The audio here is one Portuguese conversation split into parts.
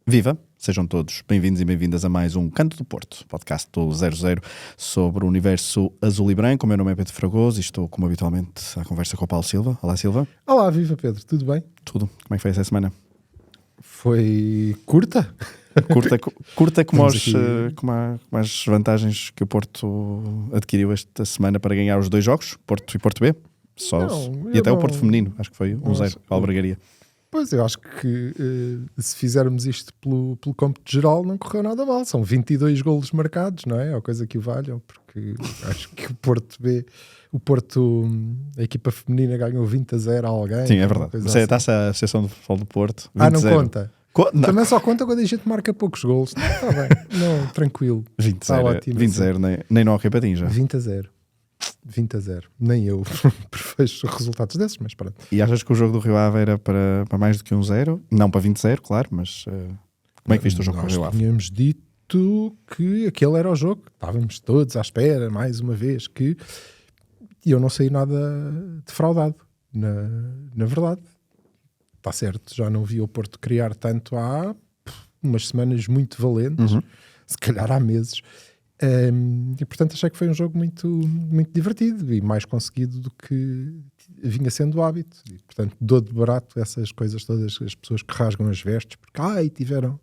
Viva! Sejam todos bem-vindos e bem-vindas a mais um Canto do Porto, podcast do 00 sobre o universo azul e branco. O meu nome é Pedro Fragoso e estou, como habitualmente, à conversa com o Paulo Silva. Olá, Silva. Olá, viva Pedro, tudo bem? Tudo. Como é que foi essa semana? Foi curta? Curta como as vantagens que o Porto adquiriu esta semana para ganhar os dois jogos, Porto e Porto B. E até o Porto feminino, acho que foi 1-0 para a Albergaria. Pois, eu acho que se fizermos isto pelo cômputo geral não correu nada mal. São 22 golos marcados, não é? Ou coisa que o valham, porque acho que o Porto B, a equipa feminina ganhou 20-0 a alguém. Sim, é verdade. Você assim. está-se a Associação de Futebol do Porto. 20-0. Ah, não conta? Não. Também só conta quando a gente marca poucos golos. Não, está bem. Não, tranquilo. 20-0, está ótimo, 20-0 assim. nem no Hockey Patins já. 20-0. Nem eu prevejo resultados desses, mas pronto. E achas que o jogo do Rio Ave era para mais do que 1-0? Não para 20-0, claro, mas como é que viste o jogo do Rio Ave? Nós tínhamos dito que aquele era o jogo. Estávamos todos à espera, mais uma vez, e eu não saí nada defraudado, na verdade. Está certo, já não vi o Porto criar tanto há umas semanas muito valentes, se calhar há meses. E portanto achei que foi um jogo muito, muito divertido e mais conseguido do que vinha sendo o hábito. E portanto dou de barato essas coisas todas, as pessoas que rasgam as vestes porque tiveram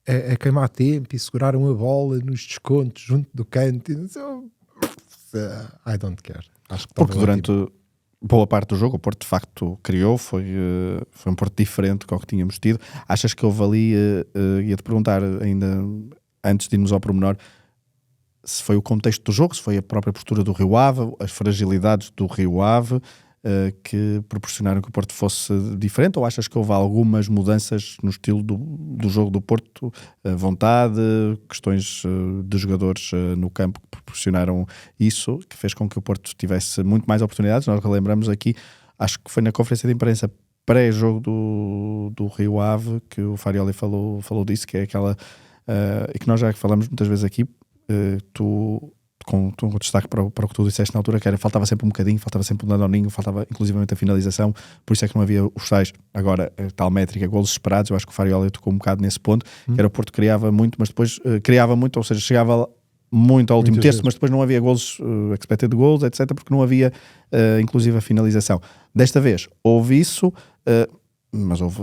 a queimar tempo e seguraram a bola nos descontos junto do canto. I don't care. Acho que porque durante boa parte do jogo o Porto de facto criou, foi um Porto diferente do que tínhamos tido. Achas que houve ali, ia-te perguntar ainda antes de irmos ao pormenor, se foi o contexto do jogo, se foi a própria postura do Rio Ave, as fragilidades do Rio Ave que proporcionaram que o Porto fosse diferente, ou achas que houve algumas mudanças no estilo do jogo do Porto, vontade, questões de jogadores no campo que proporcionaram isso, que fez com que o Porto tivesse muito mais oportunidades? Nós relembramos aqui, acho que foi na conferência de imprensa pré-jogo do Rio Ave que o Farioli falou disso, que é aquela e que nós já falamos muitas vezes aqui. Tu com destaque para o que tu disseste na altura, que era faltava sempre um bocadinho, faltava sempre um danoninho, faltava inclusivamente a finalização, por isso é que não havia os tais, agora tal métrica, golos esperados. Eu acho que o Farioli tocou um bocado nesse ponto, que era o Porto criava muito, mas depois criava muito, ou seja, chegava muito ao último terço, mas depois não havia golos, expected goals, etc, porque não havia inclusive a finalização. Desta vez houve isso, mas houve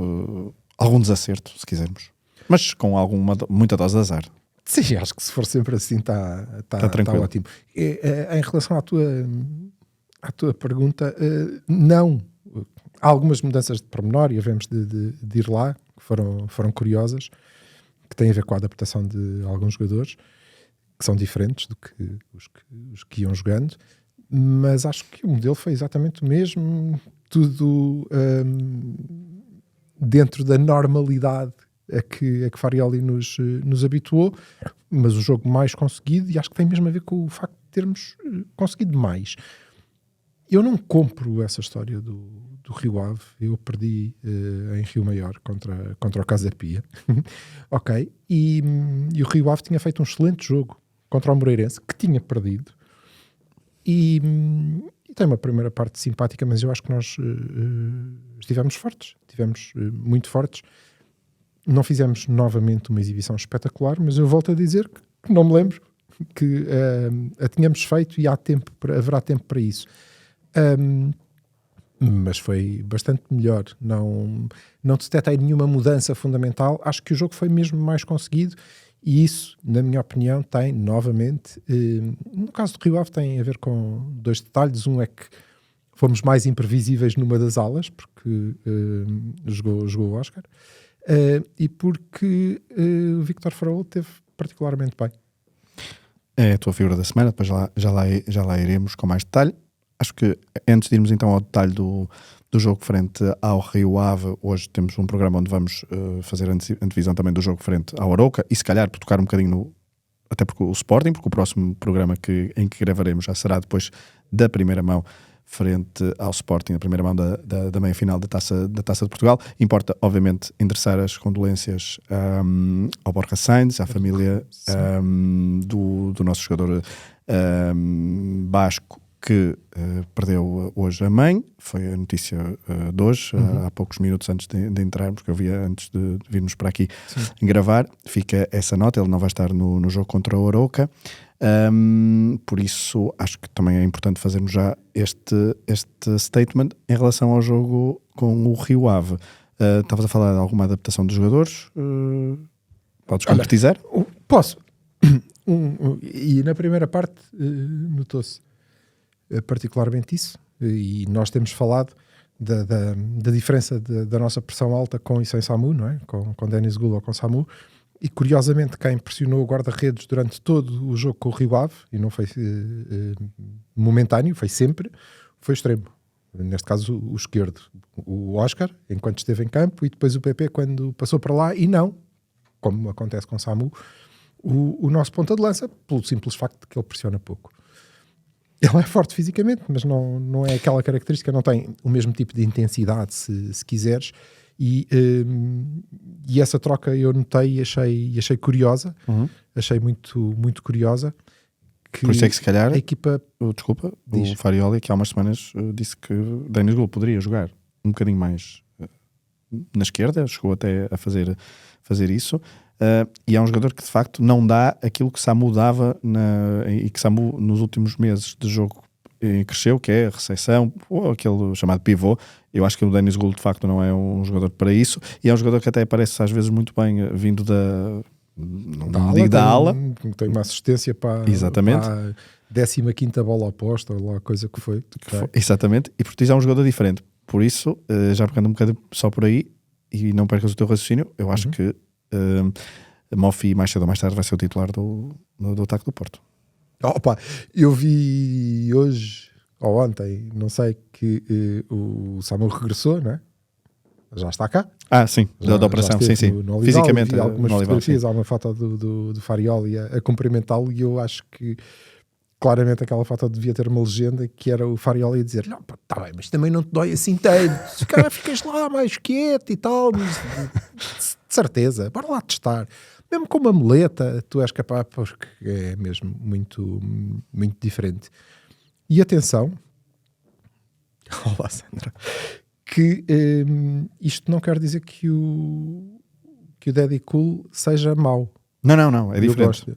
algum desacerto, se quisermos, mas com muita dose de azar. Sim, acho que se for sempre assim está ótimo. Em relação à tua pergunta, não. Há algumas mudanças de pormenor e havemos de ir lá, que foram curiosas, que têm a ver com a adaptação de alguns jogadores, que são diferentes do que os que iam jogando, mas acho que o modelo foi exatamente o mesmo, tudo dentro da normalidade a que Farioli nos habituou, mas o jogo mais conseguido, e acho que tem mesmo a ver com o facto de termos conseguido mais. Eu não compro essa história do Rio Ave. Eu perdi em Rio Maior contra o Casa Pia. Ok, e o Rio Ave tinha feito um excelente jogo contra o Moreirense, que tinha perdido, e tem uma primeira parte simpática, mas eu acho que nós estivemos muito fortes. Não fizemos novamente uma exibição espetacular, mas eu volto a dizer que não me lembro que a tínhamos feito e haverá tempo para isso. Mas foi bastante melhor. Não detectei nenhuma mudança fundamental. Acho que o jogo foi mesmo mais conseguido e isso, na minha opinião, tem novamente... no caso do Rio Ave tem a ver com dois detalhes. Um é que fomos mais imprevisíveis numa das alas, porque jogou o Oscar. E porque o Víctor Faraolo teve particularmente bem. É a tua figura da semana, depois já lá iremos com mais detalhe. Acho que antes de irmos então ao detalhe do jogo frente ao Rio Ave, hoje temos um programa onde vamos fazer a antevisão também do jogo frente ao Arouca e se calhar por tocar um bocadinho até porque o Sporting, porque o próximo programa em que gravaremos já será depois da primeira mão frente ao Sporting, a primeira mão da meia-final da Taça de Portugal. Importa, obviamente, endereçar as condolências ao Borja Sainz, à família do nosso jogador basco, que perdeu hoje a mãe. Foi a notícia de hoje, há poucos minutos antes de entrarmos, que eu via antes de virmos para aqui gravar. Fica essa nota, ele não vai estar no jogo contra o Arouca. Por isso acho que também é importante fazermos já este statement em relação ao jogo com o Rio Ave. Estavas a falar de alguma adaptação dos jogadores? Podes concretizar? Posso. E na primeira parte notou-se particularmente isso, e nós temos falado da diferença da nossa pressão alta com e sem Samu, não é? Com Denis Gul ou com Samu, e curiosamente quem pressionou o guarda-redes durante todo o jogo com o Rio Ave, e não foi momentâneo, foi sempre, foi extremo. Neste caso o esquerdo, o Oscar, enquanto esteve em campo, e depois o PP quando passou para lá, e não, como acontece com Samu, o nosso ponta de lança, pelo simples facto de que ele pressiona pouco. Ele é forte fisicamente, mas não é aquela característica, não tem o mesmo tipo de intensidade, se quiseres, e essa troca eu notei e achei curiosa, achei muito, muito curiosa. Que por isso é que se calhar, a equipa... Desculpa, o Farioli, que há umas semanas disse que Denis Gul poderia jogar um bocadinho mais na esquerda, chegou até a fazer isso. E é um jogador que de facto não dá aquilo que Samu dava e que Samu nos últimos meses de jogo cresceu, que é a recepção, ou aquele chamado pivô. Eu acho que o Denis Gul de facto não é um jogador para isso, e é um jogador que até parece às vezes muito bem vindo da ala. Tem uma assistência para a 15ª bola oposta, ou lá a coisa que foi. Exatamente, e porque é um jogador diferente. Por isso, já pegando um bocado só por aí, e não percas o teu raciocínio, eu acho que Moffi mais cedo ou mais tarde vai ser o titular do ataque do Porto. Opa, eu vi hoje ou ontem, não sei, que o Samu regressou, não é? Já está cá. Sim, da operação, sim. Fisicamente, vi algumas fotografias, há uma foto do Farioli a cumprimentá-lo, e eu acho que claramente aquela foto devia ter uma legenda que era o Farioli a dizer: não, pá, tá bem, mas também não te dói assim tanto, se calhar ficas lá mais quieto e tal, mas de certeza, bora lá testar. Mesmo com uma muleta, tu és capaz, porque é mesmo muito, muito diferente. E atenção, olá Sandra, que isto não quer dizer que o Daddy Cool seja mau. Não, é diferente.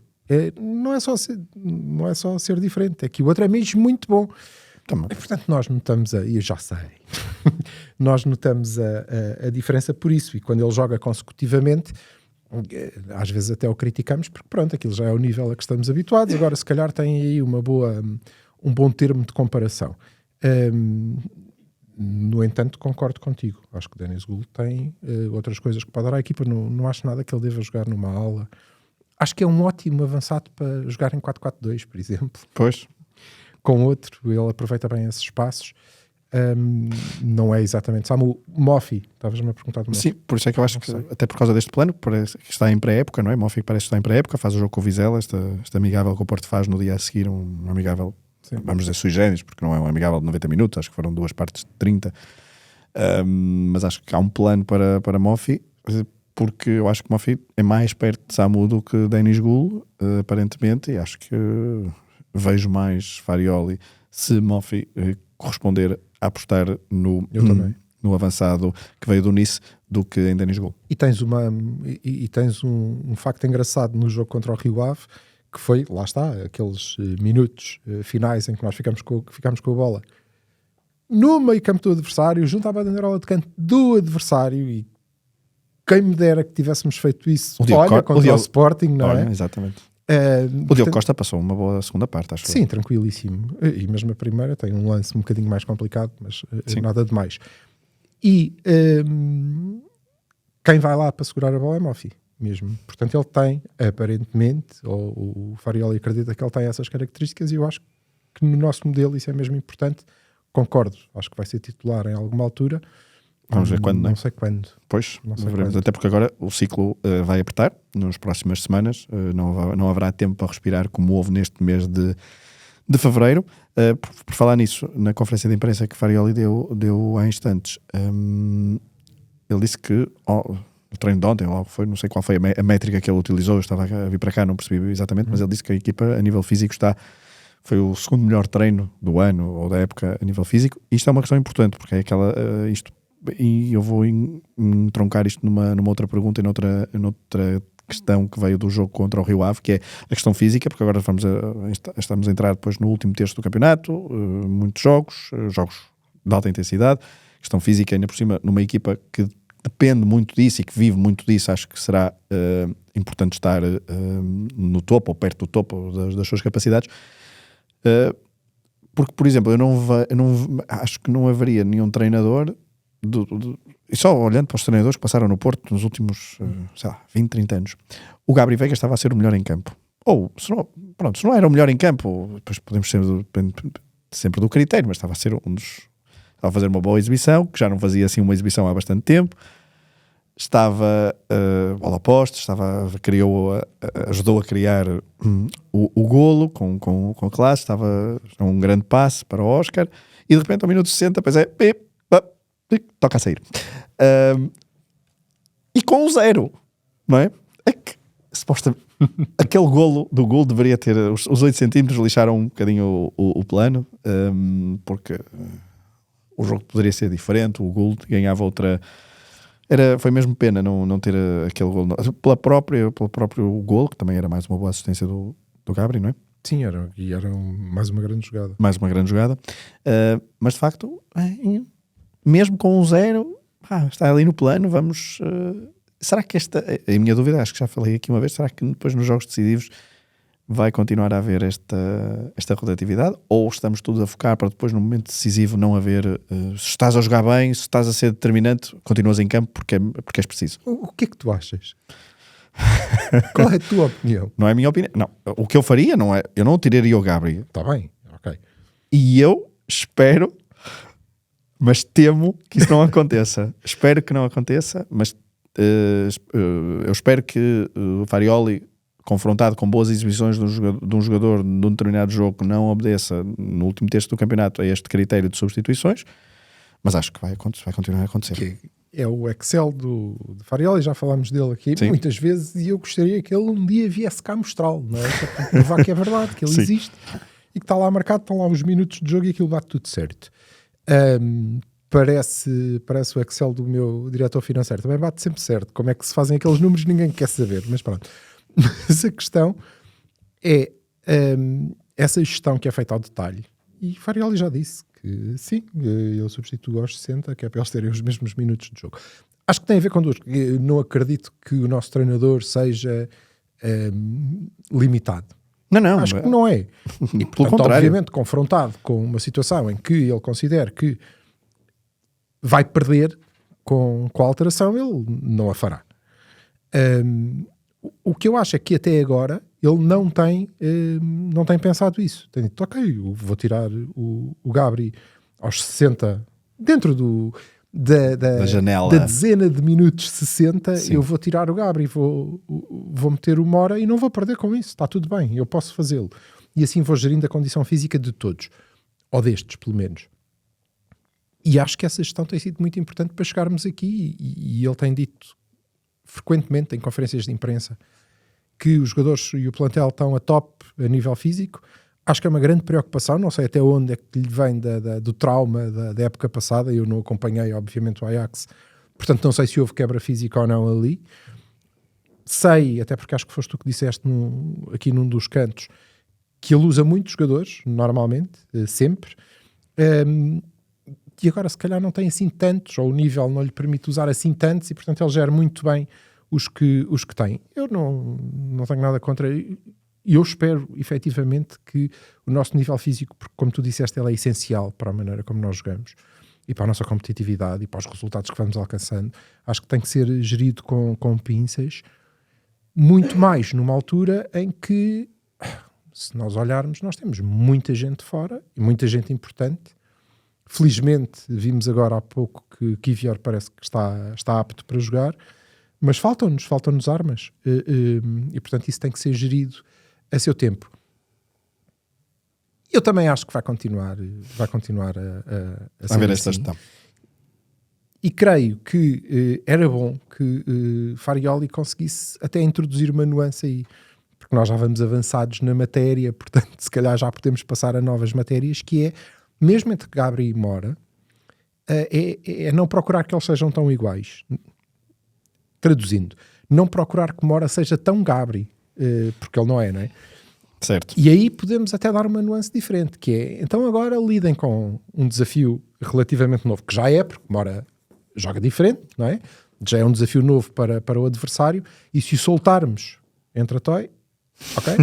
Não é só ser diferente, é que o outro é mesmo muito bom. E portanto nós notamos eu já sei, nós notamos a diferença por isso, e quando ele joga consecutivamente, às vezes até o criticamos, porque pronto, aquilo já é o nível a que estamos habituados. Agora se calhar tem aí um bom termo de comparação. No entanto, concordo contigo, acho que o Denis Gul tem outras coisas que pode dar à equipa. Não acho nada que ele deva jogar numa ala. Acho que é um ótimo avançado para jogar em 4-4-2, por exemplo. Pois. Com outro, ele aproveita bem esses espaços. Não é exatamente Samu. Moffi, estavas-me a perguntar do Moffi. Sim, por isso é que eu acho que, até por causa deste plano, parece que está em pré-época, não é? Moffi parece que está em pré-época, faz o jogo com o Vizela, esta amigável que o Porto faz no dia a seguir, um amigável, sim, vamos dizer sui generis, porque não é um amigável de 90 minutos, acho que foram 2 partes de 30. Mas acho que há um plano para Moffi, porque eu acho que Moffi é mais perto de Samu do que Denis Gul, aparentemente, e acho que vejo mais Farioli, se Moffi corresponder a apostar no avançado que veio do Nice do que em Denis Gul. E tens um facto engraçado no jogo contra o Rio Ave, que foi, lá está, aqueles minutos finais em que nós ficámos com a bola no meio campo do adversário, junto à bandeira de canto do adversário, e quem me dera que tivéssemos feito isso contra o Sporting, não é? Exatamente. O Diogo Costa passou uma boa segunda parte, acho. Sim, tranquilíssimo. E mesmo a primeira tem um lance um bocadinho mais complicado, mas nada de mais. E quem vai lá para segurar a bola é Moffi mesmo. Portanto, ele tem, aparentemente, ou o Farioli acredita que ele tem essas características, e eu acho que no nosso modelo isso é mesmo importante. Concordo, acho que vai ser titular em alguma altura. Vamos ver quando, não sei quando. Pois, até porque agora o ciclo vai apertar nas próximas semanas, não haverá tempo para respirar como houve neste mês de de fevereiro. Por falar nisso, na conferência de imprensa que Farioli deu há instantes, ele disse que o treino de ontem, logo foi, não sei qual foi a métrica que ele utilizou, eu estava a vir para cá, não percebi exatamente, mas ele disse que a equipa a nível físico foi o segundo melhor treino do ano ou da época a nível físico. Isto é uma questão importante, porque é aquela, e eu vou entroncar isto numa outra pergunta e noutra questão que veio do jogo contra o Rio Ave, que é a questão física, porque agora estamos a entrar depois no último terço do campeonato, muitos jogos de alta intensidade, questão física ainda por cima, numa equipa que depende muito disso e que vive muito disso, acho que será importante estar no topo ou perto do topo das suas capacidades, porque, por exemplo, eu não acho que não haveria nenhum treinador e só olhando para os treinadores que passaram no Porto nos últimos 20, 30 anos, o Gabri Veiga estava a ser o melhor em campo, ou se não era o melhor em campo, depois podemos ser sempre do critério, mas estava a ser estava a fazer uma boa exibição, que já não fazia assim uma exibição há bastante tempo, estava bola poste, ajudou a criar o golo com classe, estava um grande passe para o Oscar, e de repente ao minuto 60 depois toca a sair, e com 0, não é? É que supostamente aquele golo deveria ter os 8 centímetros, lixaram um bocadinho o plano, porque o jogo poderia ser diferente, o gol ganhava outra. Foi mesmo pena não ter aquele gol pelo próprio gol, que também era mais uma boa assistência do Gabri, não é? Sim, era mais uma grande jogada. Mas de facto, mesmo com 0, está ali no plano, vamos... será que a minha dúvida, acho que já falei aqui uma vez, será que depois nos jogos decisivos vai continuar a haver esta rotatividade, ou estamos todos a focar para depois no momento decisivo não haver, se estás a jogar bem, se estás a ser determinante, continuas em campo porque és preciso. O que é que tu achas? Qual é a tua opinião? Não é a minha opinião, não. O que eu faria não é, eu não tiraria o Gabri. Está bem, ok. E eu espero, mas temo que isso não aconteça. Espero que não aconteça, mas eu espero que o Farioli, confrontado com boas exibições de um jogador de um determinado jogo, não obedeça no último terço do campeonato a este critério de substituições, mas acho que vai continuar a acontecer. É o Excel do Farioli, já falámos dele aqui muitas vezes, e eu gostaria que ele um dia viesse cá mostrá-lo, não é? Para provar que é verdade, que ele existe e que está lá marcado, estão lá os minutos de jogo e aquilo bate tudo certo. Parece o Excel do meu diretor financeiro, também bate sempre certo. Como é que se fazem aqueles números, ninguém quer saber, mas pronto. Mas a questão é essa gestão que é feita ao detalhe, e Farioli já disse que sim, eu substituo aos 60, que é para eles terem os mesmos minutos de jogo. Acho que tem a ver connosco. Eu não acredito que o nosso treinador seja limitado. Não. Acho que não é. E, portanto, obviamente, confrontado com uma situação em que ele considera que vai perder com a alteração, ele não a fará. O que eu acho é que até agora ele não tem pensado isso. Tem dito, ok, eu vou tirar o Gabri aos 60, dentro da janela, da dezena de minutos 60, sim. Eu vou tirar o Gabri, vou meter o Mora e não vou perder com isso, está tudo bem, eu posso fazê-lo. E assim vou gerindo a condição física de todos, ou destes pelo menos. E acho que essa gestão tem sido muito importante para chegarmos aqui, e ele tem dito frequentemente em conferências de imprensa que os jogadores e o plantel estão a top a nível físico. Acho que é uma grande preocupação, não sei até onde é que lhe vem do trauma da época passada. Eu não acompanhei obviamente o Ajax, portanto não sei se houve quebra física ou não ali. Sei, até porque acho que foste tu que disseste aqui num dos cantos, que ele usa muitos jogadores, normalmente, sempre, e agora se calhar não tem assim tantos, ou o nível não lhe permite usar assim tantos, e portanto ele gera muito bem os que tem. Eu não tenho nada contra, e eu espero efetivamente que o nosso nível físico, porque como tu disseste, ele é essencial para a maneira como nós jogamos e para a nossa competitividade e para os resultados que vamos alcançando. Acho que tem que ser gerido com pinças, muito mais numa altura em que, se nós olharmos, nós temos muita gente fora e muita gente importante. Felizmente vimos agora há pouco que Kivior parece que está apto para jogar, mas faltam-nos armas, e portanto isso tem que ser gerido a seu tempo. Eu também acho que vai continuar a ser A ver assim. esta gestão. E creio que era bom que Farioli conseguisse até introduzir uma nuance aí, porque nós já vamos avançados na matéria, portanto, se calhar já podemos passar a novas matérias, que é, mesmo entre Gabri e Mora, é não procurar que eles sejam tão iguais. Traduzindo, não procurar que Mora seja tão Gabri, porque ele não é? Certo. E aí podemos até dar uma nuance diferente, que é, então agora lidem com um desafio relativamente novo, que já é, porque Mora joga diferente, não é? Já é um desafio novo para o adversário, e se o soltarmos, entra Toy, ok?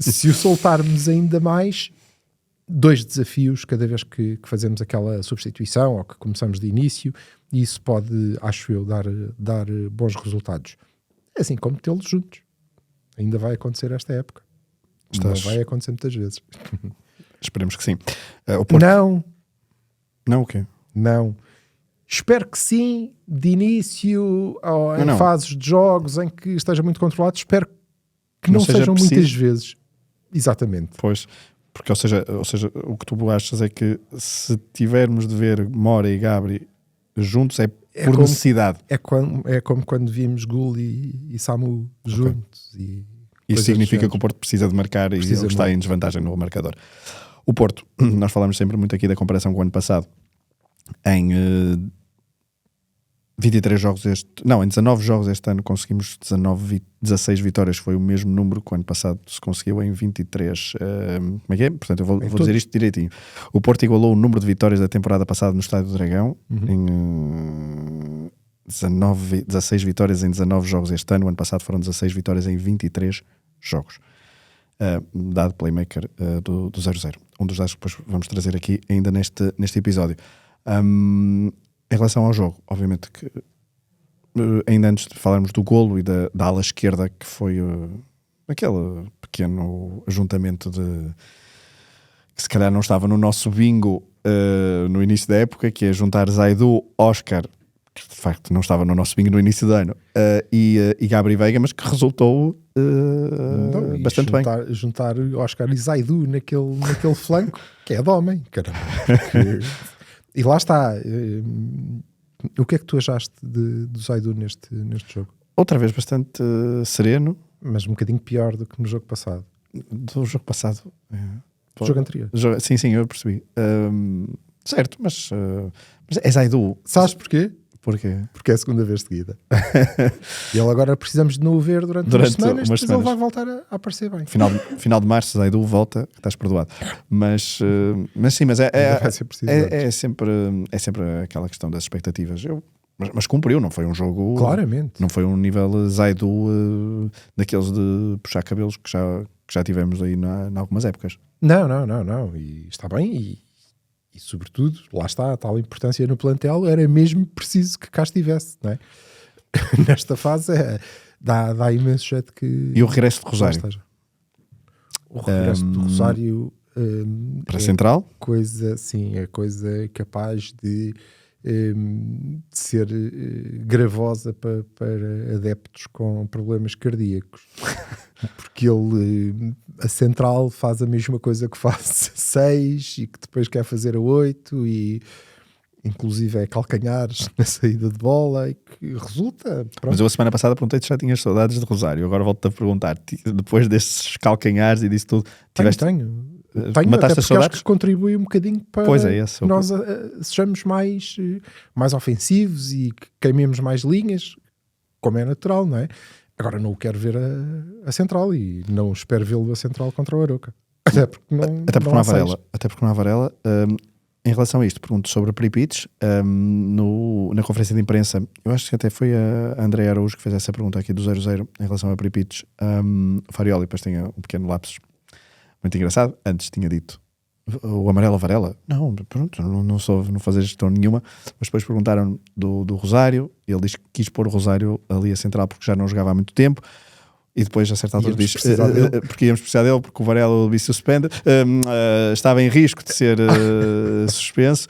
Se o soltarmos ainda mais, 2 desafios cada vez que fazemos aquela substituição ou que começamos de início, e isso pode, acho eu, dar bons resultados. Assim como tê-los juntos. Ainda vai acontecer esta época. Isto não vai acontecer muitas vezes. Esperemos que sim. O Porto... Não o quê? Não. Espero que sim, de início, ou em fases de jogos em que esteja muito controlado, espero que não sejam muitas vezes. Exatamente. Pois, porque ou seja, o que tu achas é que se tivermos de ver Mora e Gabri juntos é por como, necessidade. É como quando vimos Gul e Samu juntos. E isso significa que o Porto precisa de marcar e ele está em desvantagem no marcador. O Porto, nós falamos sempre muito aqui da comparação com o ano passado. Em 23 jogos em 19 jogos este ano conseguimos 16 vitórias, foi o mesmo número que o ano passado se conseguiu em 23. Como é que é? Portanto, eu vou dizer isto direitinho. O Porto igualou o número de vitórias da temporada passada no Estádio do Dragão, em 16 vitórias em 19 jogos este ano. O ano passado foram 16 vitórias em 23 jogos. Dado playmaker do 0-0. Um dos dados que depois vamos trazer aqui ainda neste episódio. Em relação ao jogo, obviamente que ainda antes de falarmos do golo e da ala esquerda, que foi aquele pequeno ajuntamento que se calhar não estava no nosso bingo no início da época, que é juntar Zaidu, Oscar, que de facto não estava no nosso bingo no início do ano, e Gabri Veiga, mas que resultou bastante bem. Juntar Oscar e Zaidu naquele flanco, que é de homem, caramba. E lá está. O que é que tu achaste do Zaidu neste jogo? Outra vez bastante sereno. Mas um bocadinho pior do que no jogo passado. Do jogo passado? Do jogo anterior. Sim, eu percebi. Certo, mas é Zaidu. Sabes porquê? Porquê? Porque é a segunda vez seguida. E ele agora precisamos de não o ver durante umas semanas, depois ele vai voltar a aparecer bem. Final de março, Zaidu volta, estás perdoado. Mas sim, mas é sempre aquela questão das expectativas. Mas cumpriu, não foi um jogo... Claramente. Não foi um nível Zaidu daqueles de puxar cabelos que já tivemos aí em algumas épocas. Não. E está bem e sobretudo, lá está a tal importância no plantel, era mesmo preciso que cá estivesse, não é? Nesta fase dá imenso jeito que... E o regresso de Rosário? O regresso do Rosário... para a central? É coisa capaz de ser gravosa para adeptos com problemas cardíacos. Porque a central faz a mesma coisa que faz a 6 e que depois quer fazer a 8 e inclusive é calcanhares na saída de bola e que resulta. Pronto. Mas eu a semana passada perguntei-te se já tinhas saudades de Rosário. Agora volto-te a perguntar, depois desses calcanhares e disso tudo, Tenho, mataste as saudades? Acho que contribui um bocadinho para que nós sejamos mais ofensivos e que queimemos mais linhas, como é natural, não é? Agora não o quero ver a central e não espero vê-lo a central contra o Aroca. Até porque não há Varela. Em relação a isto, pergunto sobre Peripites. Na conferência de imprensa, eu acho que até foi a André Araújo que fez essa pergunta aqui do 0-0 em relação a Peripites. Farioli depois tinha um pequeno lapsus muito engraçado. Antes tinha dito o amarelo Varela. Não, pronto, não soube não fazer gestão nenhuma. Mas depois perguntaram do Rosário. Ele diz que quis pôr o Rosário ali a central porque já não jogava há muito tempo. E depois, a certa altura, diz porque íamos precisar dele, porque o Varela bị suspende, estava em risco de ser suspenso.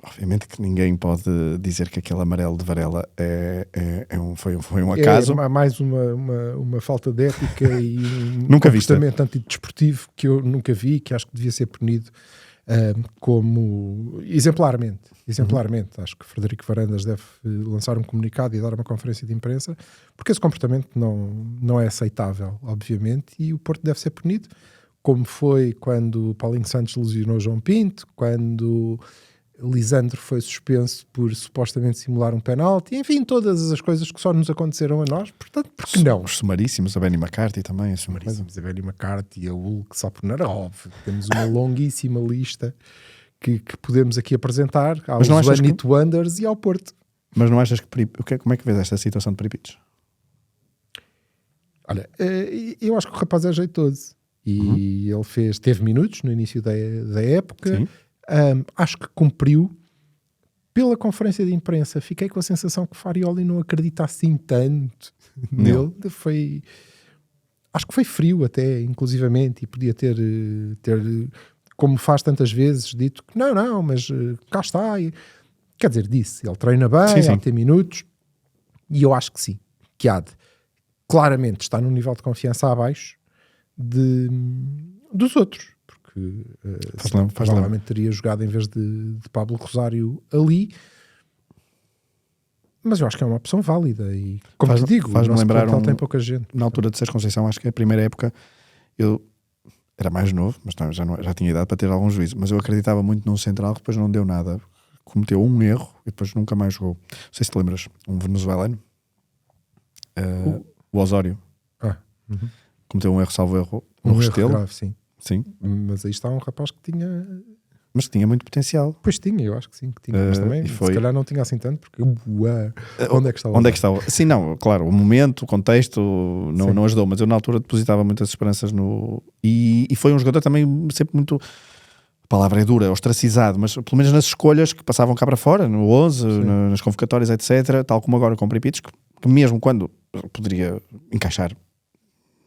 Obviamente que ninguém pode dizer que aquele amarelo de Varela foi um acaso. É mais uma falta de ética e um Nunca vista. comportamento antidesportivo que eu nunca vi, que acho que devia ser punido como exemplarmente. Acho que Frederico Varandas deve lançar um comunicado e dar uma conferência de imprensa, porque esse comportamento não é aceitável, obviamente, e o Porto deve ser punido, como foi quando Paulinho Santos lesionou João Pinto, quando Lisandro foi suspenso por supostamente simular um penalti, enfim, todas as coisas que só nos aconteceram a nós, portanto, por que não? Os sumaríssimos, a Benny McCarthy também. Sumaríssimos, a Benny McCarthy, a Hulk, só por nada, óbvio. Temos uma longuíssima lista que podemos aqui apresentar aos One Hit Wonders e ao Porto. Mas não achas que... Como é que vês esta situação de Peripitos? Olha, eu acho que o rapaz é jeitoso e ele teve minutos no início da época. Sim. Acho que cumpriu. Pela conferência de imprensa fiquei com a sensação que Farioli não acredita assim tanto nele. Acho que foi frio até, inclusivamente, e podia ter como faz tantas vezes, dito que não, mas cá está. Quer dizer, disse, ele treina bem, sim. há ter minutos, e eu acho que sim, que há de. Claramente está num nível de confiança abaixo dos outros. Que provavelmente teria jogado em vez de Pablo Rosário ali, mas eu acho que é uma opção válida e, como te digo, faz-me lembrar tem pouca gente. Na altura de Sérgio Conceição, acho que a primeira época eu era mais novo, mas já tinha idade para ter algum juízo, mas eu acreditava muito num central que depois não deu nada, cometeu um erro e depois nunca mais jogou. Não sei se te lembras, um venezuelano, o Osório, cometeu um erro, salvo erro, no Restelo. Grave, sim. Sim. Mas aí está um rapaz que tinha... Mas que tinha muito potencial. Pois tinha, eu acho que sim, que tinha. Mas também, se calhar não tinha assim tanto, porque onde é que estava? Onde é que estava? Sim, não, claro, o momento, o contexto não ajudou, mas eu na altura depositava muitas esperanças no... E foi um jogador também sempre muito... A palavra é dura, ostracizado, mas pelo menos nas escolhas que passavam cá para fora, no 11, nas convocatórias, etc., tal como agora com o Peripitos, que mesmo quando poderia encaixar,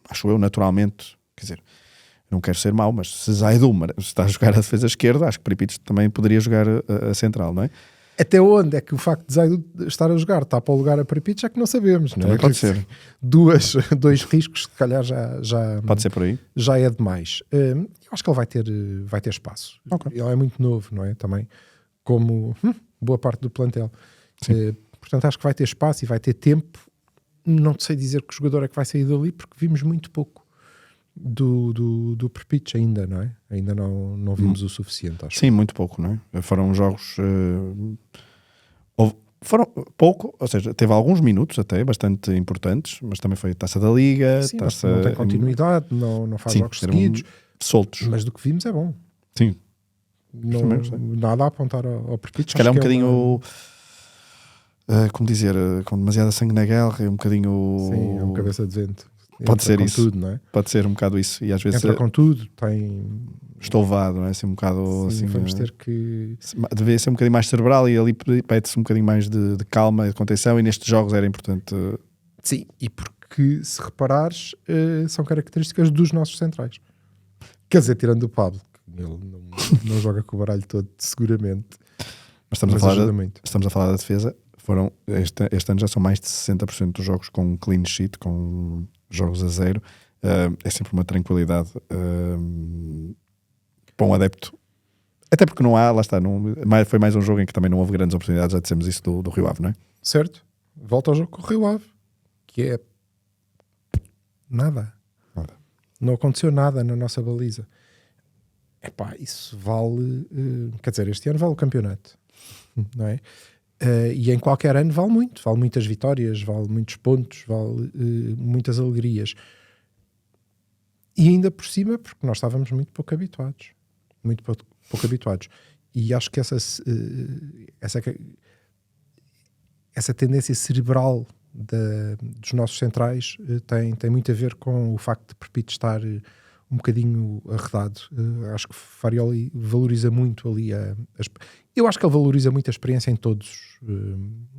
acho eu, naturalmente, quer dizer... Não quero ser mau, mas se Zaidu está a jogar a defesa esquerda, acho que Peripitos também poderia jogar a central, não é? Até onde é que o facto de Zaidu estar a jogar está para o lugar a Peripitos é que não sabemos, não é? Também pode ser. Dois riscos, se calhar já pode ser por aí. Já é demais. Eu acho que ele vai ter espaço. Okay. Ele é muito novo, não é? Também, como boa parte do plantel. Portanto, acho que vai ter espaço e vai ter tempo. Não sei dizer que jogador é que vai sair dali, porque vimos muito pouco do Peripitos ainda, não é? Ainda não vimos o suficiente, acho. Sim, muito pouco, não é? Foram jogos... foram pouco, ou seja, teve alguns minutos até, bastante importantes, mas também foi Taça da Liga... Sim, não tem continuidade, não faz jogos seguidos. Soltos. Mas do que vimos é bom. Sim. Nada a apontar ao Peripitos. Se calhar um bocadinho... como dizer, com demasiada sangue na guerra, um bocadinho... Sim, é um cabeça de vento. Pode ser isso, tudo, não é? Pode ser um bocado isso. E às vezes entra com tudo, tem estouvado, não é? Assim, um bocado sim, assim. Vamos ter que. Devia ser um bocadinho mais cerebral e ali pede-se um bocadinho mais de calma e de contenção. E nestes jogos era importante. Sim, e porque se reparares, são características dos nossos centrais. Quer dizer, tirando o Pablo, que ele não joga com o baralho todo, seguramente. Mas estamos a falar da defesa. Este ano já são mais de 60% dos jogos com clean sheet, com jogos a zero. É sempre uma tranquilidade para um adepto, até porque não há, lá está, foi mais um jogo em que também não houve grandes oportunidades. Já dissemos isso do Rio Ave, não é? Certo, volta ao jogo com o Rio Ave, que é nada. Não aconteceu nada na nossa baliza. Epá, isso vale, quer dizer, este ano vale o campeonato, não é? E em qualquer ano vale muitas vitórias, vale muitos pontos, vale muitas alegrias. E ainda por cima, porque nós estávamos muito pouco habituados. E acho que essa tendência cerebral dos nossos centrais tem muito a ver com o facto de Peripitos estar um bocadinho arredado. Acho que Farioli valoriza muito ali eu acho que ele valoriza muito a experiência em todos,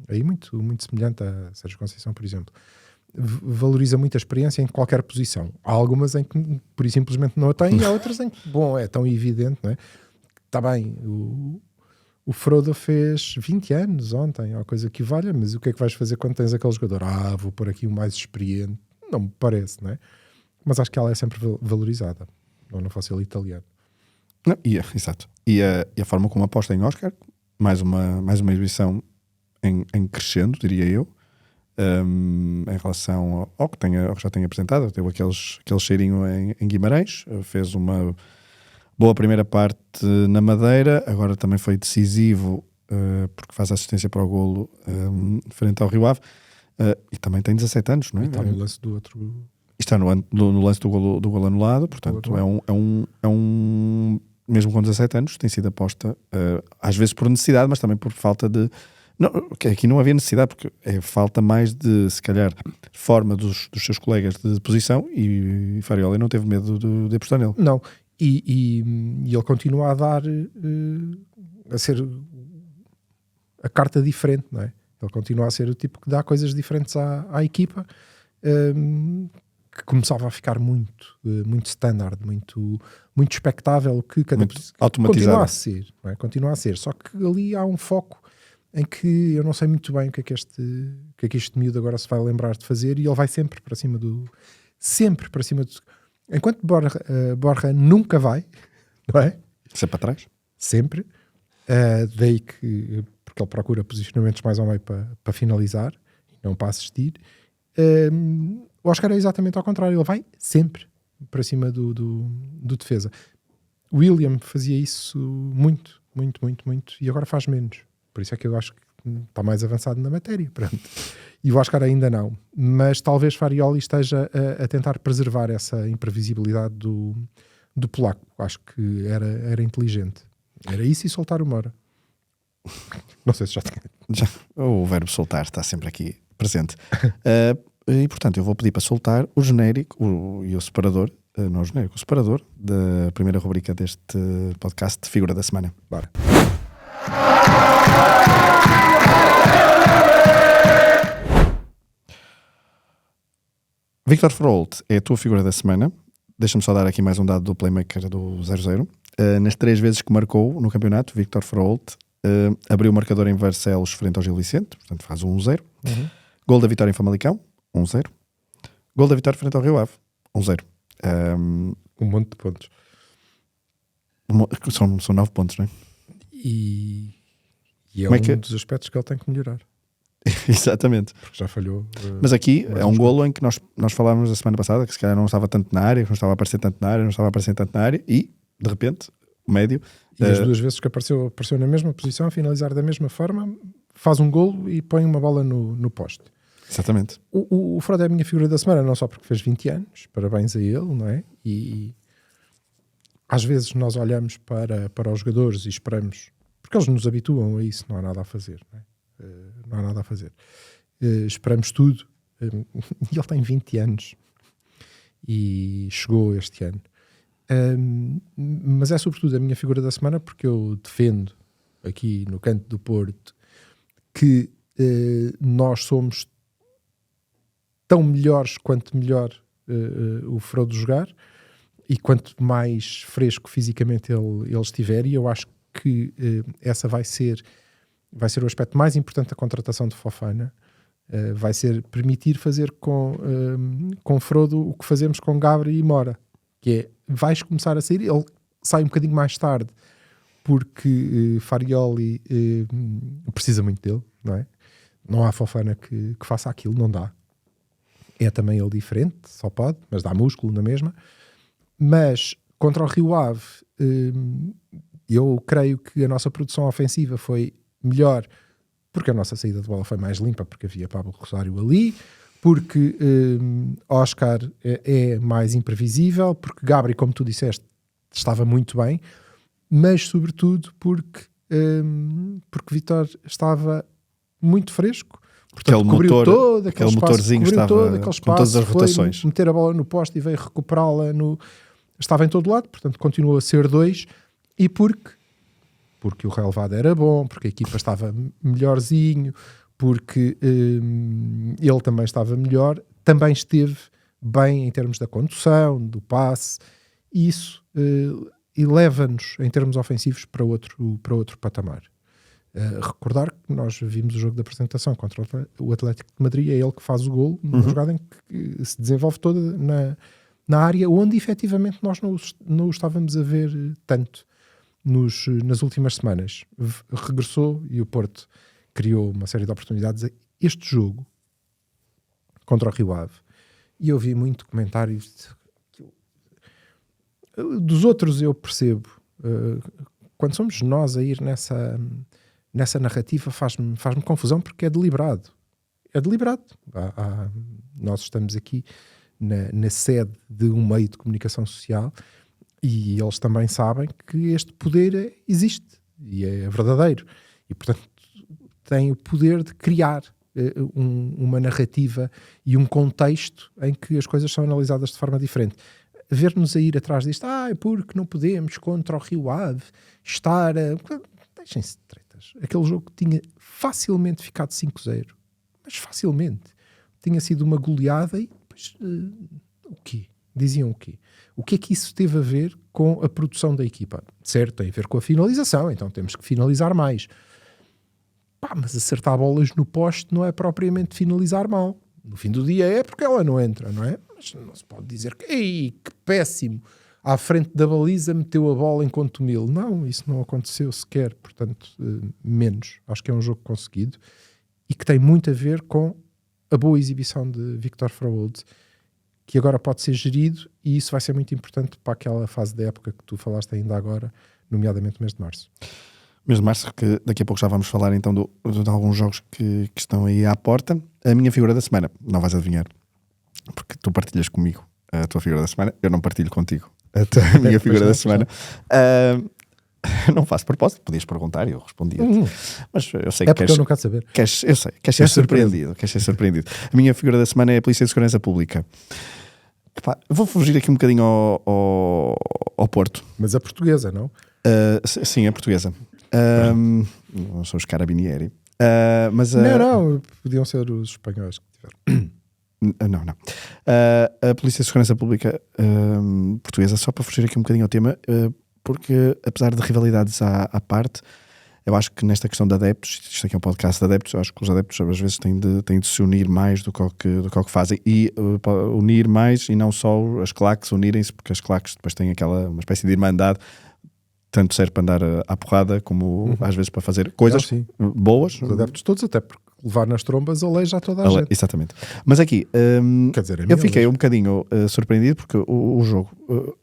aí muito, muito semelhante a Sérgio Conceição, por exemplo. Valoriza muito a experiência em qualquer posição. Há algumas em que por simplesmente não a tem, e há outras em que, bom, é tão evidente, não é? Está bem, O Frodo fez 20 anos ontem, ou coisa que valha, mas o que é que vais fazer quando tens aquele jogador? Vou pôr aqui o mais experiente. Não me parece, não é? Mas acho que ela é sempre valorizada. Não fosse ele italiano. Não, exato. E a forma como aposta em Oscar, mais uma exibição em crescendo, diria eu, em relação ao que já tenho apresentado. Teve aquele cheirinho em Guimarães, fez uma boa primeira parte na Madeira, agora também foi decisivo porque faz assistência para o golo frente ao Rio Ave, e também tem 17 anos, não é? E está no lance do outro... Está no lance do golo anulado, portanto é um mesmo com 17 anos, tem sido aposta às vezes por necessidade, mas também por falta de... Não, aqui não havia necessidade, porque é falta mais de, se calhar, forma dos seus colegas de posição, e Farioli não teve medo de apostar nele. Não, e ele continua a dar a ser a carta diferente, não é? Ele continua a ser o tipo que dá coisas diferentes à equipa, que começava a ficar muito standard, muito expectável, que cada automatizado. Continua a ser, não é? Continua a ser, só que ali há um foco em que eu não sei muito bem o que é que este miúdo agora se vai lembrar de fazer, e ele vai sempre para cima do... Enquanto Borja nunca vai, não é? Sempre para trás? Sempre. Daí que... Porque ele procura posicionamentos mais ao meio para finalizar, não para assistir. O Oscar é exatamente ao contrário. Ele vai sempre para cima do defesa. O William fazia isso muito, e agora faz menos. Por isso é que eu acho que está mais avançado na matéria. Pronto. E o Oscar ainda não. Mas talvez Farioli esteja a tentar preservar essa imprevisibilidade do polaco. Acho que era inteligente. Era isso e soltar o Mora. Não sei se já. O verbo soltar está sempre aqui presente. E portanto eu vou pedir para soltar o genérico e o separador, não o genérico, o separador da primeira rubrica deste podcast de Figura da Semana. Bora. Victor Froholt é a tua figura da semana. Deixa-me só dar aqui mais um dado do playmaker do 0-0. Nas 3 vezes que marcou no campeonato, Victor Froholt abriu o marcador em Barcelos frente ao Gil Vicente, portanto faz 1-0. Gol da vitória em Famalicão, 1-0. Gol da vitória frente ao Rio Ave, 1-0. Um monte de pontos. São 9 pontos, não é? E é dos aspectos que ele tem que melhorar. Exatamente. Porque já falhou. Mas aqui é um golo em que nós falávamos a semana passada que se calhar não estava tanto na área, que não estava a aparecer tanto na área, e de repente o médio... E as 2 vezes que apareceu na mesma posição, a finalizar da mesma forma, faz um golo e põe uma bola no poste. Exatamente. O Frodo é a minha figura da semana, não só porque fez 20 anos, parabéns a ele, não é? E às vezes nós olhamos para os jogadores e esperamos, porque eles nos habituam a isso, não há nada a fazer, não é? Não há nada a fazer. Esperamos tudo. E ele tem 20 anos e chegou este ano. Mas é sobretudo a minha figura da semana porque eu defendo aqui no canto do Porto que nós somos tão melhores quanto melhor o Frodo jogar, e quanto mais fresco fisicamente ele estiver, e eu acho que essa vai ser o aspecto mais importante da contratação de Fofana. Vai ser permitir fazer com Frodo o que fazemos com Gabri e Mora, que é, vais começar a sair, ele sai um bocadinho mais tarde porque Farioli precisa muito dele, não é? Não há Fofana que faça aquilo, não dá. É também ele diferente, só pode, mas dá músculo na mesma. Mas contra o Rio Ave, eu creio que a nossa produção ofensiva foi melhor porque a nossa saída de bola foi mais limpa, porque havia Pablo Rosário ali, porque Oscar é mais imprevisível, porque Gabri, como tu disseste, estava muito bem, mas sobretudo porque Vitor estava muito fresco. Portanto, aquele cobriu motor, todo aquele espaço, motorzinho estava todo aquele espaço, com todas as rotações. foi meter a bola no poste e veio recuperá-la estava em todo lado, portanto continuou a ser 2, e porque o relevado era bom, porque a equipa estava melhorzinho, porque ele também estava melhor, também esteve bem em termos da condução, do passe, e isso eleva-nos em termos ofensivos para outro patamar. Recordar que nós vimos o jogo de apresentação contra o Atlético de Madrid, é ele que faz o gol, numa jogada em que se desenvolve toda na área onde efetivamente nós não o estávamos a ver tanto nas últimas semanas. Regressou e o Porto criou uma série de oportunidades. Este jogo contra o Rio Ave, e eu vi muito comentário dos outros, eu percebo, quando somos nós a ir nessa narrativa faz-me confusão, porque é deliberado. Nós estamos aqui na sede de um meio de comunicação social e eles também sabem que este poder existe e é verdadeiro, e portanto tem o poder de criar uma narrativa e um contexto em que as coisas são analisadas de forma diferente. Ver-nos a ir atrás disto, porque não podemos contra o Rio Ave estar a... Deixem-se de tretas. Aquele jogo tinha facilmente ficado 5-0, mas facilmente tinha sido uma goleada e depois o quê? Diziam o quê? O que é que isso teve a ver com a produção da equipa? Certo, tem a ver com a finalização, então temos que finalizar mais. Mas acertar bolas no poste não é propriamente finalizar mal. No fim do dia é porque ela não entra, não é? Mas não se pode dizer que péssimo, à frente da baliza meteu a bola enquanto mil. Não, isso não aconteceu sequer, portanto, menos. Acho que é um jogo conseguido e que tem muito a ver com a boa exibição de Victor Fraud, que agora pode ser gerido, e isso vai ser muito importante para aquela fase da época que tu falaste ainda agora, nomeadamente o mês de março. Mês de março, que daqui a pouco já vamos falar então de alguns jogos que estão aí à porta. A minha figura da semana, não vais adivinhar, porque tu partilhas comigo a tua figura da semana, eu não partilho contigo a minha figura da semana. Não faço propósito, podias perguntar e eu respondia. Mas eu sei que porque eu não quero saber. Eu sei, queres ser surpreendido. A minha figura da semana é a Polícia de Segurança Pública. Epá, vou fugir aqui um bocadinho ao Porto. Mas a portuguesa, não? Sim, a portuguesa. Não sou os Carabinieri. Mas, não, podiam ser os espanhóis que tiveram. Não. A Polícia de Segurança Pública portuguesa, só para fugir aqui um bocadinho ao tema, porque apesar de rivalidades à parte, eu acho que nesta questão de adeptos, isto aqui é um podcast de adeptos, eu acho que os adeptos às vezes têm de se unir mais do que o que fazem, e unir mais, e não só as claques unirem-se, porque as claques depois têm uma espécie de irmandade, tanto serve para andar à porrada como às vezes para fazer coisas boas. Os adeptos todos, até porque levar nas trombas aleija a toda a gente. Exatamente. Mas aqui, quer dizer, eu fiquei um bocadinho surpreendido porque o jogo,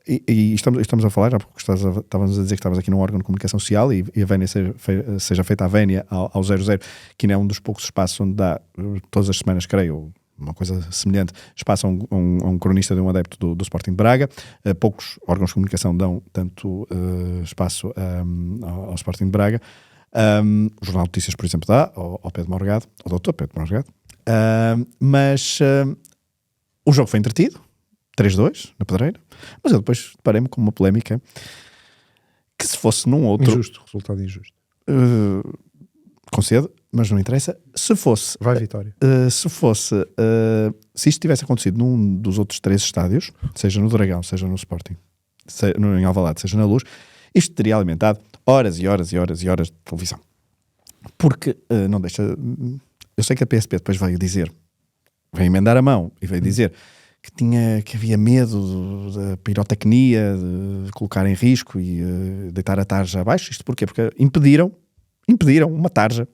e estamos a falar, há pouco estávamos a dizer que estavas aqui num órgão de comunicação social e a vénia seja feita a vénia ao 0-0, que não é um dos poucos espaços onde dá, todas as semanas, creio, uma coisa semelhante, espaço a um cronista de um adepto do Sporting de Braga. Poucos órgãos de comunicação dão tanto espaço ao Sporting de Braga. O Jornal de Notícias, por exemplo, dá ao Pedro Morgado, ao Dr. Pedro Morgado. Mas o jogo foi entretido, 3-2 na Pedreira, mas eu depois deparei-me com uma polémica que, se fosse num outro... Resultado injusto. Concedo, mas não interessa. Se fosse... Vai Vitória. Se isto tivesse acontecido num dos outros 3 estádios, seja no Dragão, seja no Sporting, em Alvalade, seja na Luz, isto teria alimentado horas e horas e horas e horas de televisão. Porque não deixa... Eu sei que a PSP depois veio emendar a mão e veio dizer que havia medo da pirotecnia, de colocar em risco e deitar a tarja abaixo. Isto porquê? Porque impediram uma tarja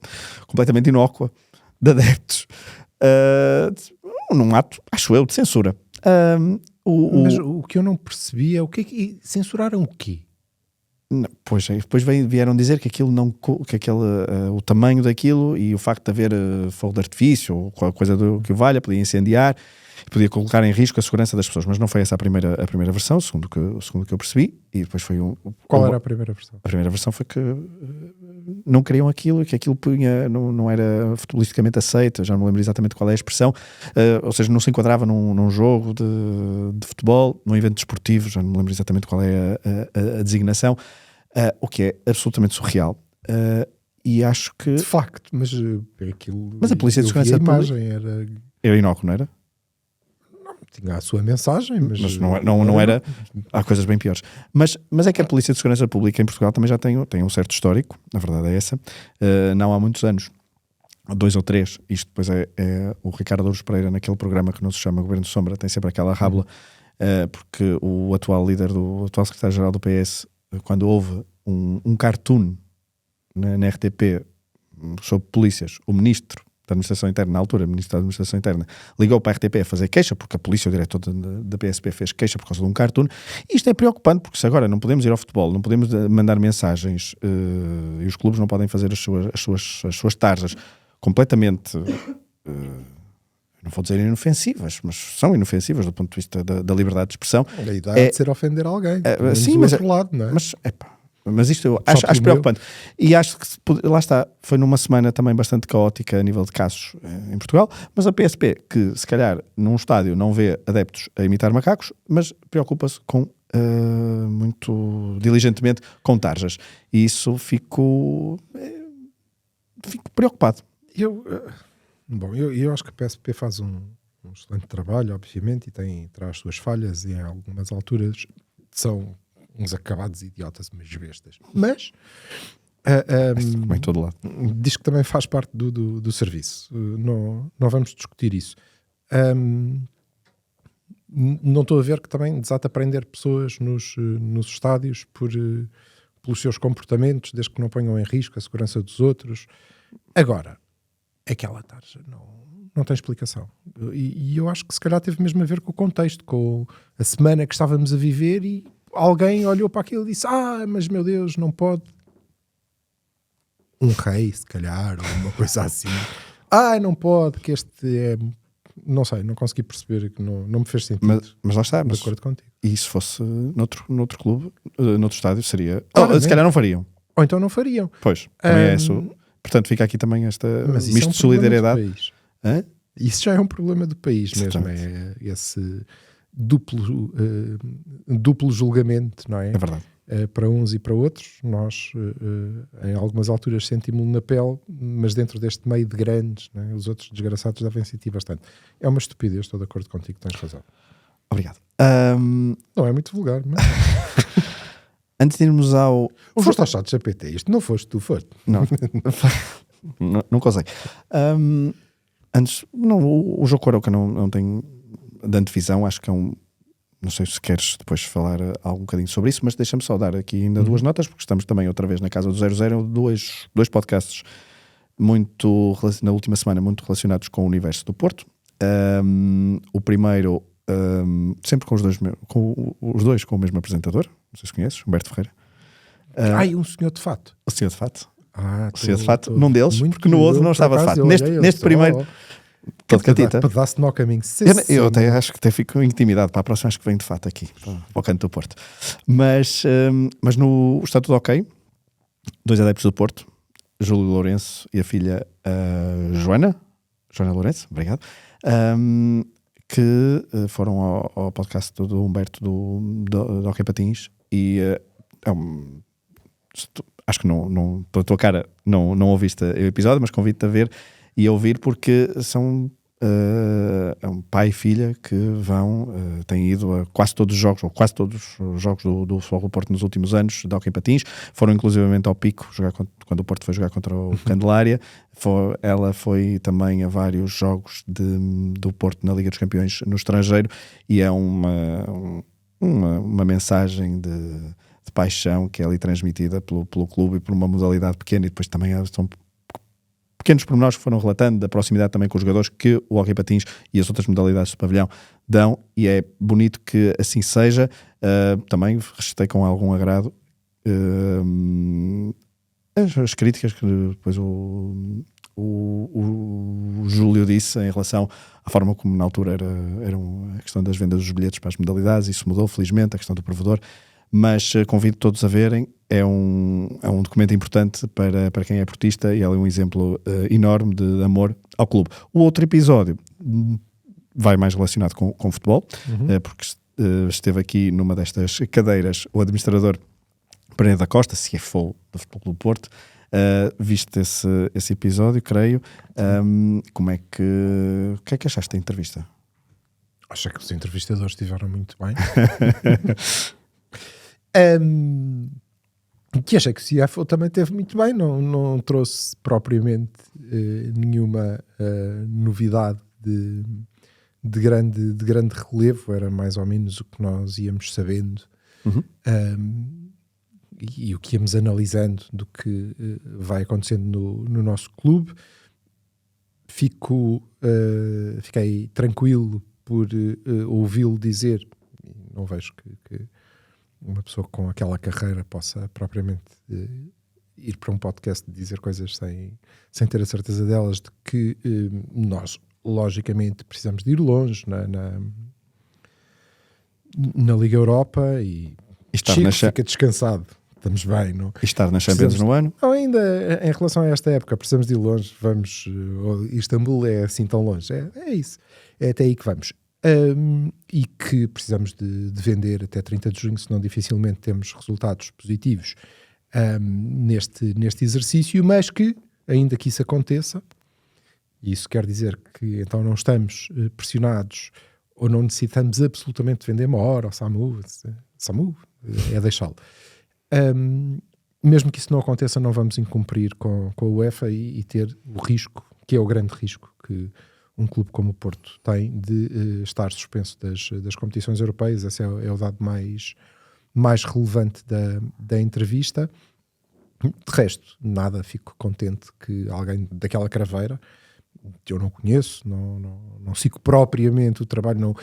completamente inócua de adeptos num ato, acho eu, de censura. Mas o que eu não percebi é censuraram o quê? Não, depois vieram dizer que aquilo não, o tamanho daquilo e o facto de haver fogo de artifício ou qualquer coisa que o valha, podia incendiar, podia colocar em risco a segurança das pessoas, mas não foi essa a primeira versão, segundo que eu percebi. E depois foi Qual era a primeira versão? A primeira versão foi que não queriam aquilo, que aquilo não era futebolisticamente aceito. Já não me lembro exatamente qual é a expressão, ou seja, não se enquadrava num jogo de futebol, num evento desportivo, já não me lembro exatamente qual é a designação, o que é absolutamente surreal. E acho que... De facto, mas aquilo... Mas a Polícia de Segurança Pública era inócuo, não era? tinha a sua mensagem, mas não era. Há coisas bem piores. Mas é que a Polícia de Segurança Pública em Portugal também já tem um certo histórico, na verdade é essa, não há muitos anos, 2 ou 3, isto depois é o Ricardo Ouros Pereira, naquele programa que não se chama Governo de Sombra, tem sempre aquela rábula, porque o atual líder, o atual secretário-geral do PS, quando houve um cartoon na RTP sobre polícias, o ministro da Administração Interna, na altura, ministro da Administração Interna, ligou para a RTP a fazer queixa, porque a polícia, o diretor da PSP fez queixa por causa de um cartoon. E isto é preocupante, porque se agora não podemos ir ao futebol, não podemos mandar mensagens, e os clubes não podem fazer as suas tarjas completamente, não vou dizer inofensivas, mas são inofensivas do ponto de vista da liberdade de expressão. A ideia de ser ofender alguém. Sim, mas outro lado, não é? Mas isto eu acho preocupante. E acho que, lá está, foi numa semana também bastante caótica a nível de casos em Portugal, mas a PSP, que se calhar num estádio não vê adeptos a imitar macacos, mas preocupa-se com, muito diligentemente, com tarjas. E isso fico preocupado. Eu acho que a PSP faz um excelente trabalho, obviamente, e traz suas falhas, e em algumas alturas são uns acabados idiotas, umas bestas. Mas como em todo lado. Diz que também faz parte do serviço. Não vamos discutir isso. Não estou a ver que também desata prender pessoas nos estádios pelos seus comportamentos, desde que não ponham em risco a segurança dos outros. Agora, aquela tarja não tem explicação. E eu acho que se calhar teve mesmo a ver com o contexto, com a semana que estávamos a viver, e alguém olhou para aquilo e disse: mas meu Deus, não pode. Um rei, se calhar, ou uma coisa assim. Não pode, que este é... Não sei, não consegui perceber, que não me fez sentido. Mas lá está. De acordo contigo. E se fosse noutro clube, noutro estádio, seria... se calhar não fariam. Ou então não fariam. Pois, também é isso. Portanto, fica aqui também esta misto de solidariedade. Isso já é um problema do país mesmo. É esse duplo julgamento, não é? É verdade. Para uns e para outros. Nós, em algumas alturas, sentimos-lo na pele, mas dentro deste meio de grandes, não é? Os outros desgraçados devem sentir bastante. É uma estupidez, estou de acordo contigo, tens razão. Obrigado. Não é muito vulgar, mas... Antes de irmos ao... Foste ao chat GPT, isto não foste tu, foste. Não consegue. O jogo Coroca não tem de antevisão, acho que é um... Não sei se queres depois falar algum bocadinho sobre isso, mas deixa-me só dar aqui ainda 2 notas, porque estamos também outra vez na Casa do 00, dois podcasts na última semana muito relacionados com o universo do Porto. O primeiro, sempre com os dois com o mesmo apresentador, não sei se conheces, Humberto Ferreira. Um senhor de fato. O senhor de fato. O senhor de fato, num deles, porque no outro não estava de fato. Neste primeiro... Todo catita. Pedaço no caminho. Eu até acho que até fico intimidado. Para a próxima acho que venho de fato aqui para o canto do Porto. Mas está tudo ok. 2 adeptos do Porto, Júlio Lourenço e a filha Joana Lourenço, obrigado, que foram ao podcast do Humberto do Hockey Patins, e acho que não pela tua cara não ouviste o episódio, mas convido-te a ver e a ouvir, porque são um pai e filha que têm ido a quase todos os jogos, ou quase todos os jogos do Futebol do Porto nos últimos anos, de Hockey Patins. Foram inclusivamente ao Pico, quando o Porto foi jogar contra o Candelária. Ela foi também a vários jogos do Porto na Liga dos Campeões no estrangeiro, e é uma mensagem de paixão que é ali transmitida pelo clube e por uma modalidade pequena, e depois também são pequenos pormenores que foram relatando da proximidade também com os jogadores que o Hockey Patins e as outras modalidades do pavilhão dão, e é bonito que assim seja. Também registrei com algum agrado as críticas que depois o Júlio disse em relação à forma como na altura era a questão das vendas dos bilhetes para as modalidades. Isso mudou, felizmente, a questão do provedor. Mas convido todos a verem, é um documento importante para quem é portista, e é um exemplo enorme de amor ao clube. O outro episódio vai mais relacionado com futebol, porque esteve aqui numa destas cadeiras o administrador Pereira da Costa, CFO do Futebol Clube Porto. Viste esse episódio, creio. O que é que achaste da entrevista? Acho que os entrevistadores estiveram muito bem. Que achei que o CFO também teve muito bem, não trouxe propriamente nenhuma novidade de grande relevo, era mais ou menos o que nós íamos sabendo e o que íamos analisando do que vai acontecendo no nosso clube. Fiquei tranquilo por ouvi-lo dizer, não vejo que uma pessoa com aquela carreira possa propriamente ir para um podcast e dizer coisas sem ter a certeza delas, de que nós logicamente precisamos de ir longe na Liga Europa e Chico fica descansado, estamos bem, não? E estar nas Champions no ano. Não, ainda em relação a esta época precisamos de ir longe, Istambul é assim tão longe, é isso, é até aí que vamos. E que precisamos de vender até 30 de junho, senão dificilmente temos resultados positivos neste exercício, mas que, ainda que isso aconteça, isso quer dizer que então não estamos pressionados ou não necessitamos absolutamente de vender Mora ou Samu é deixá-lo. Mesmo que isso não aconteça, não vamos incumprir com a UEFA e ter o risco, que é o grande risco que um clube como o Porto tem, de estar suspenso das competições europeias. Esse é o dado mais relevante da entrevista. De resto, nada, fico contente que alguém daquela craveira, que eu não conheço, não sigo propriamente o trabalho,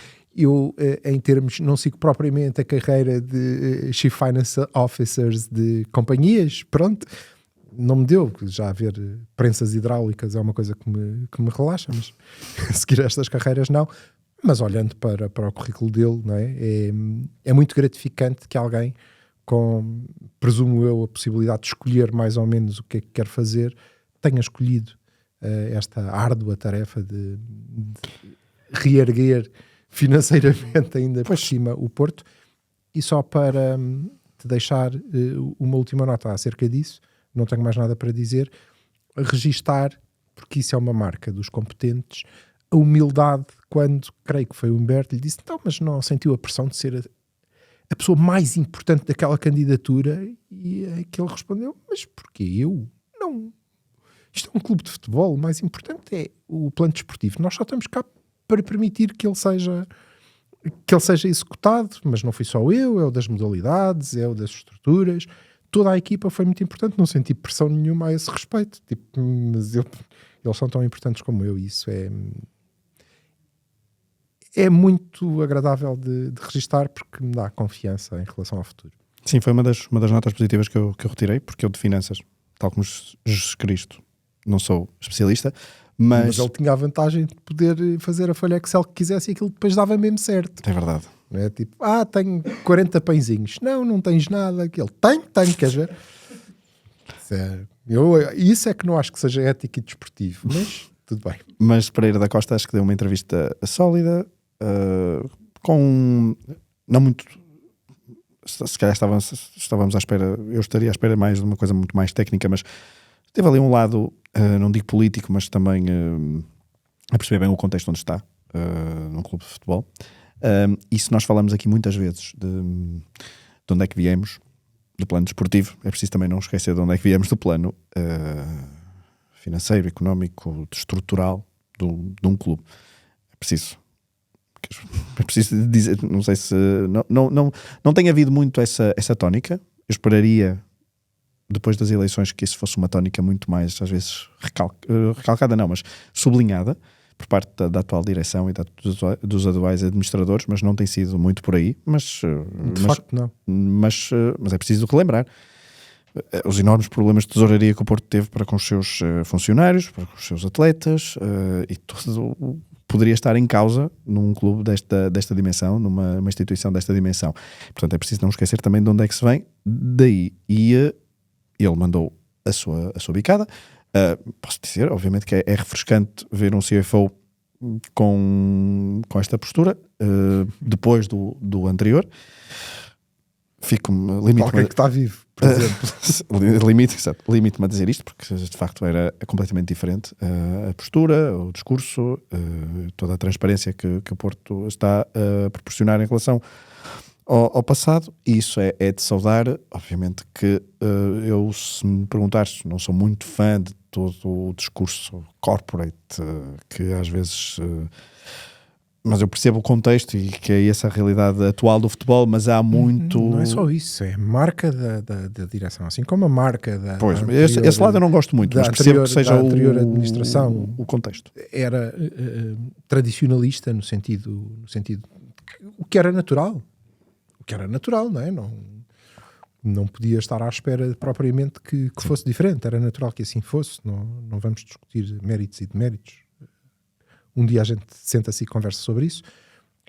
em termos, não sigo propriamente a carreira de Chief Finance Officers de companhias, pronto, não me deu, já haver prensas hidráulicas é uma coisa que me relaxa, mas seguir estas carreiras não. Mas olhando para o currículo dele, não é muito gratificante que alguém com, presumo eu, a possibilidade de escolher mais ou menos o que é que quer fazer, tenha escolhido esta árdua tarefa de reerguer financeiramente ainda por cima o Porto. E só para te deixar uma última nota acerca disso, não tenho mais nada para dizer, registar, porque isso é uma marca dos competentes, a humildade, quando, creio que foi o Humberto, lhe disse, não, mas não sentiu a pressão de ser a pessoa mais importante daquela candidatura, e é que ele respondeu, mas porquê eu? Não. Isto é um clube de futebol, o mais importante é o plano desportivo. Nós só estamos cá para permitir que ele seja executado, mas não fui só eu, é o das modalidades, é o das estruturas. Toda a equipa foi muito importante, não senti pressão nenhuma a esse respeito. Tipo, mas eles são tão importantes como eu, e isso é muito agradável de registar, porque me dá confiança em relação ao futuro. Sim, foi uma das notas positivas que eu retirei, porque eu de finanças, tal como Jesus Cristo, não sou especialista, mas ele tinha a vantagem de poder fazer a folha Excel que quisesse e aquilo depois dava mesmo certo. É verdade. Não é tipo, tenho 40 pãezinhos. Não tens nada. Aquele, tenho, queres ver? Isso é que não acho que seja ético e desportivo, mas tudo bem. Mas Pereira da Costa acho que deu uma entrevista sólida, com não muito, se calhar estávamos à espera, eu estaria à espera mais de uma coisa muito mais técnica, mas teve ali um lado, não digo político, mas também a perceber bem o contexto onde está, num clube de futebol. E se nós falamos aqui muitas vezes de onde é que viemos, do plano desportivo, é preciso também não esquecer de onde é que viemos do plano financeiro, económico, estrutural de um clube. É preciso dizer, não sei se não tem havido muito essa tónica. Eu esperaria, depois das eleições, que isso fosse uma tónica muito mais, às vezes, recalcada não, mas sublinhada por parte da atual direção e dos atuais administradores, mas não tem sido muito por aí. De facto não. Mas é preciso relembrar os enormes problemas de tesouraria que o Porto teve para com os seus funcionários, para com os seus atletas, e tudo poderia estar em causa num clube desta dimensão, numa instituição desta dimensão. Portanto, é preciso não esquecer também de onde é que se vem daí. E ele mandou a sua bicada. Posso dizer, obviamente, que é refrescante ver um CFO com esta postura, depois do anterior. Fico-me limite Qualquer que está vivo, por exemplo. limite-me a dizer isto, porque de facto era completamente diferente a postura, o discurso, toda a transparência que o Porto está a proporcionar em relação ao passado, e isso é de saudar. Obviamente que eu, se me perguntares, não sou muito fã de todo o discurso corporate, que às vezes... mas eu percebo o contexto e que é essa a realidade atual do futebol, mas há muito... Não é só isso, é a marca da direção, assim como a marca da Pois, da anterior, esse lado eu não gosto muito, mas percebo que seja da anterior administração o contexto. era tradicionalista no sentido o que era natural. O que era natural, não é? Não podia estar à espera propriamente que fosse diferente. Era natural que assim fosse. Não vamos discutir méritos e deméritos. Um dia a gente senta-se e conversa sobre isso.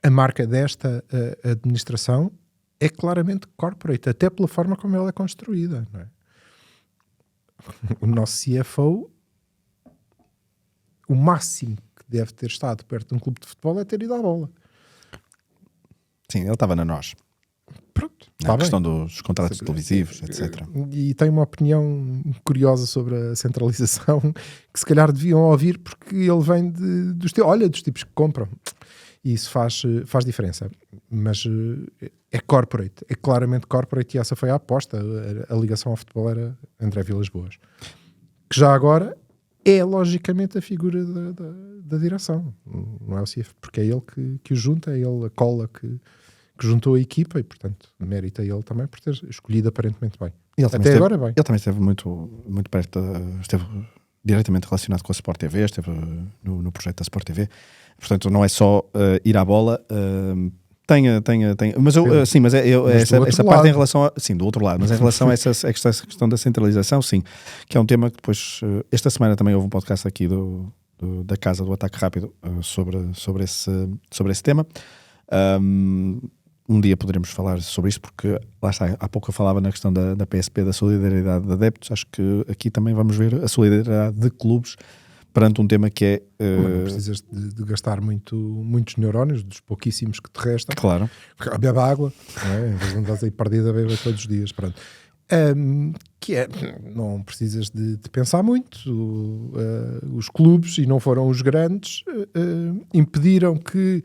A marca desta administração é claramente corporate, até pela forma como ela é construída, não é? O nosso CFO, o máximo que deve ter estado perto de um clube de futebol é ter ido à bola. Sim, ele estava na nós. Pronto, A questão dos contratos televisivos, etc. E tem uma opinião curiosa sobre a centralização que se calhar deviam ouvir, porque ele vem dos tipos que compram. E isso faz diferença. Mas é corporate, é claramente corporate, e essa foi a aposta. A ligação ao futebol era André Vilas-Boas. Que já agora é logicamente a figura da direção. Não é o CF, porque é ele que o junta, é ele a cola que juntou a equipa, e portanto mérito a ele também por ter escolhido aparentemente bem. Agora bem. Ele também esteve muito perto, esteve diretamente relacionado com a Sport TV, esteve no projeto da Sport TV, portanto não é só ir à bola, tem, mas eu, sim, mas essa parte em relação sim, do outro lado, mas em relação a essa questão da centralização, sim, que é um tema que depois, esta semana também houve um podcast aqui da Casa do Ataque Rápido sobre esse tema. Um dia poderemos falar sobre isso, porque lá está, há pouco eu falava na questão da PSP, da solidariedade de adeptos. Acho que aqui também vamos ver a solidariedade de clubes perante um tema que é... Não precisas de gastar muitos neurónios, dos pouquíssimos que te restam. Claro. Bebe água, não é? Em vez de andares aí perdido a beber todos os dias. Pronto. Que é, não precisas de pensar muito. Os clubes, e não foram os grandes, impediram que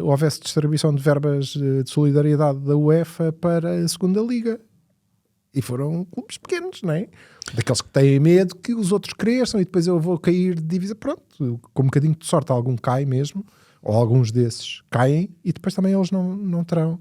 houvesse distribuição de verbas de solidariedade da UEFA para a segunda liga, e foram clubes pequenos, não é? Daqueles que têm medo que os outros cresçam e depois eu vou cair de divisa. Pronto, com um bocadinho de sorte algum cai mesmo, ou alguns desses caem, e depois também eles não terão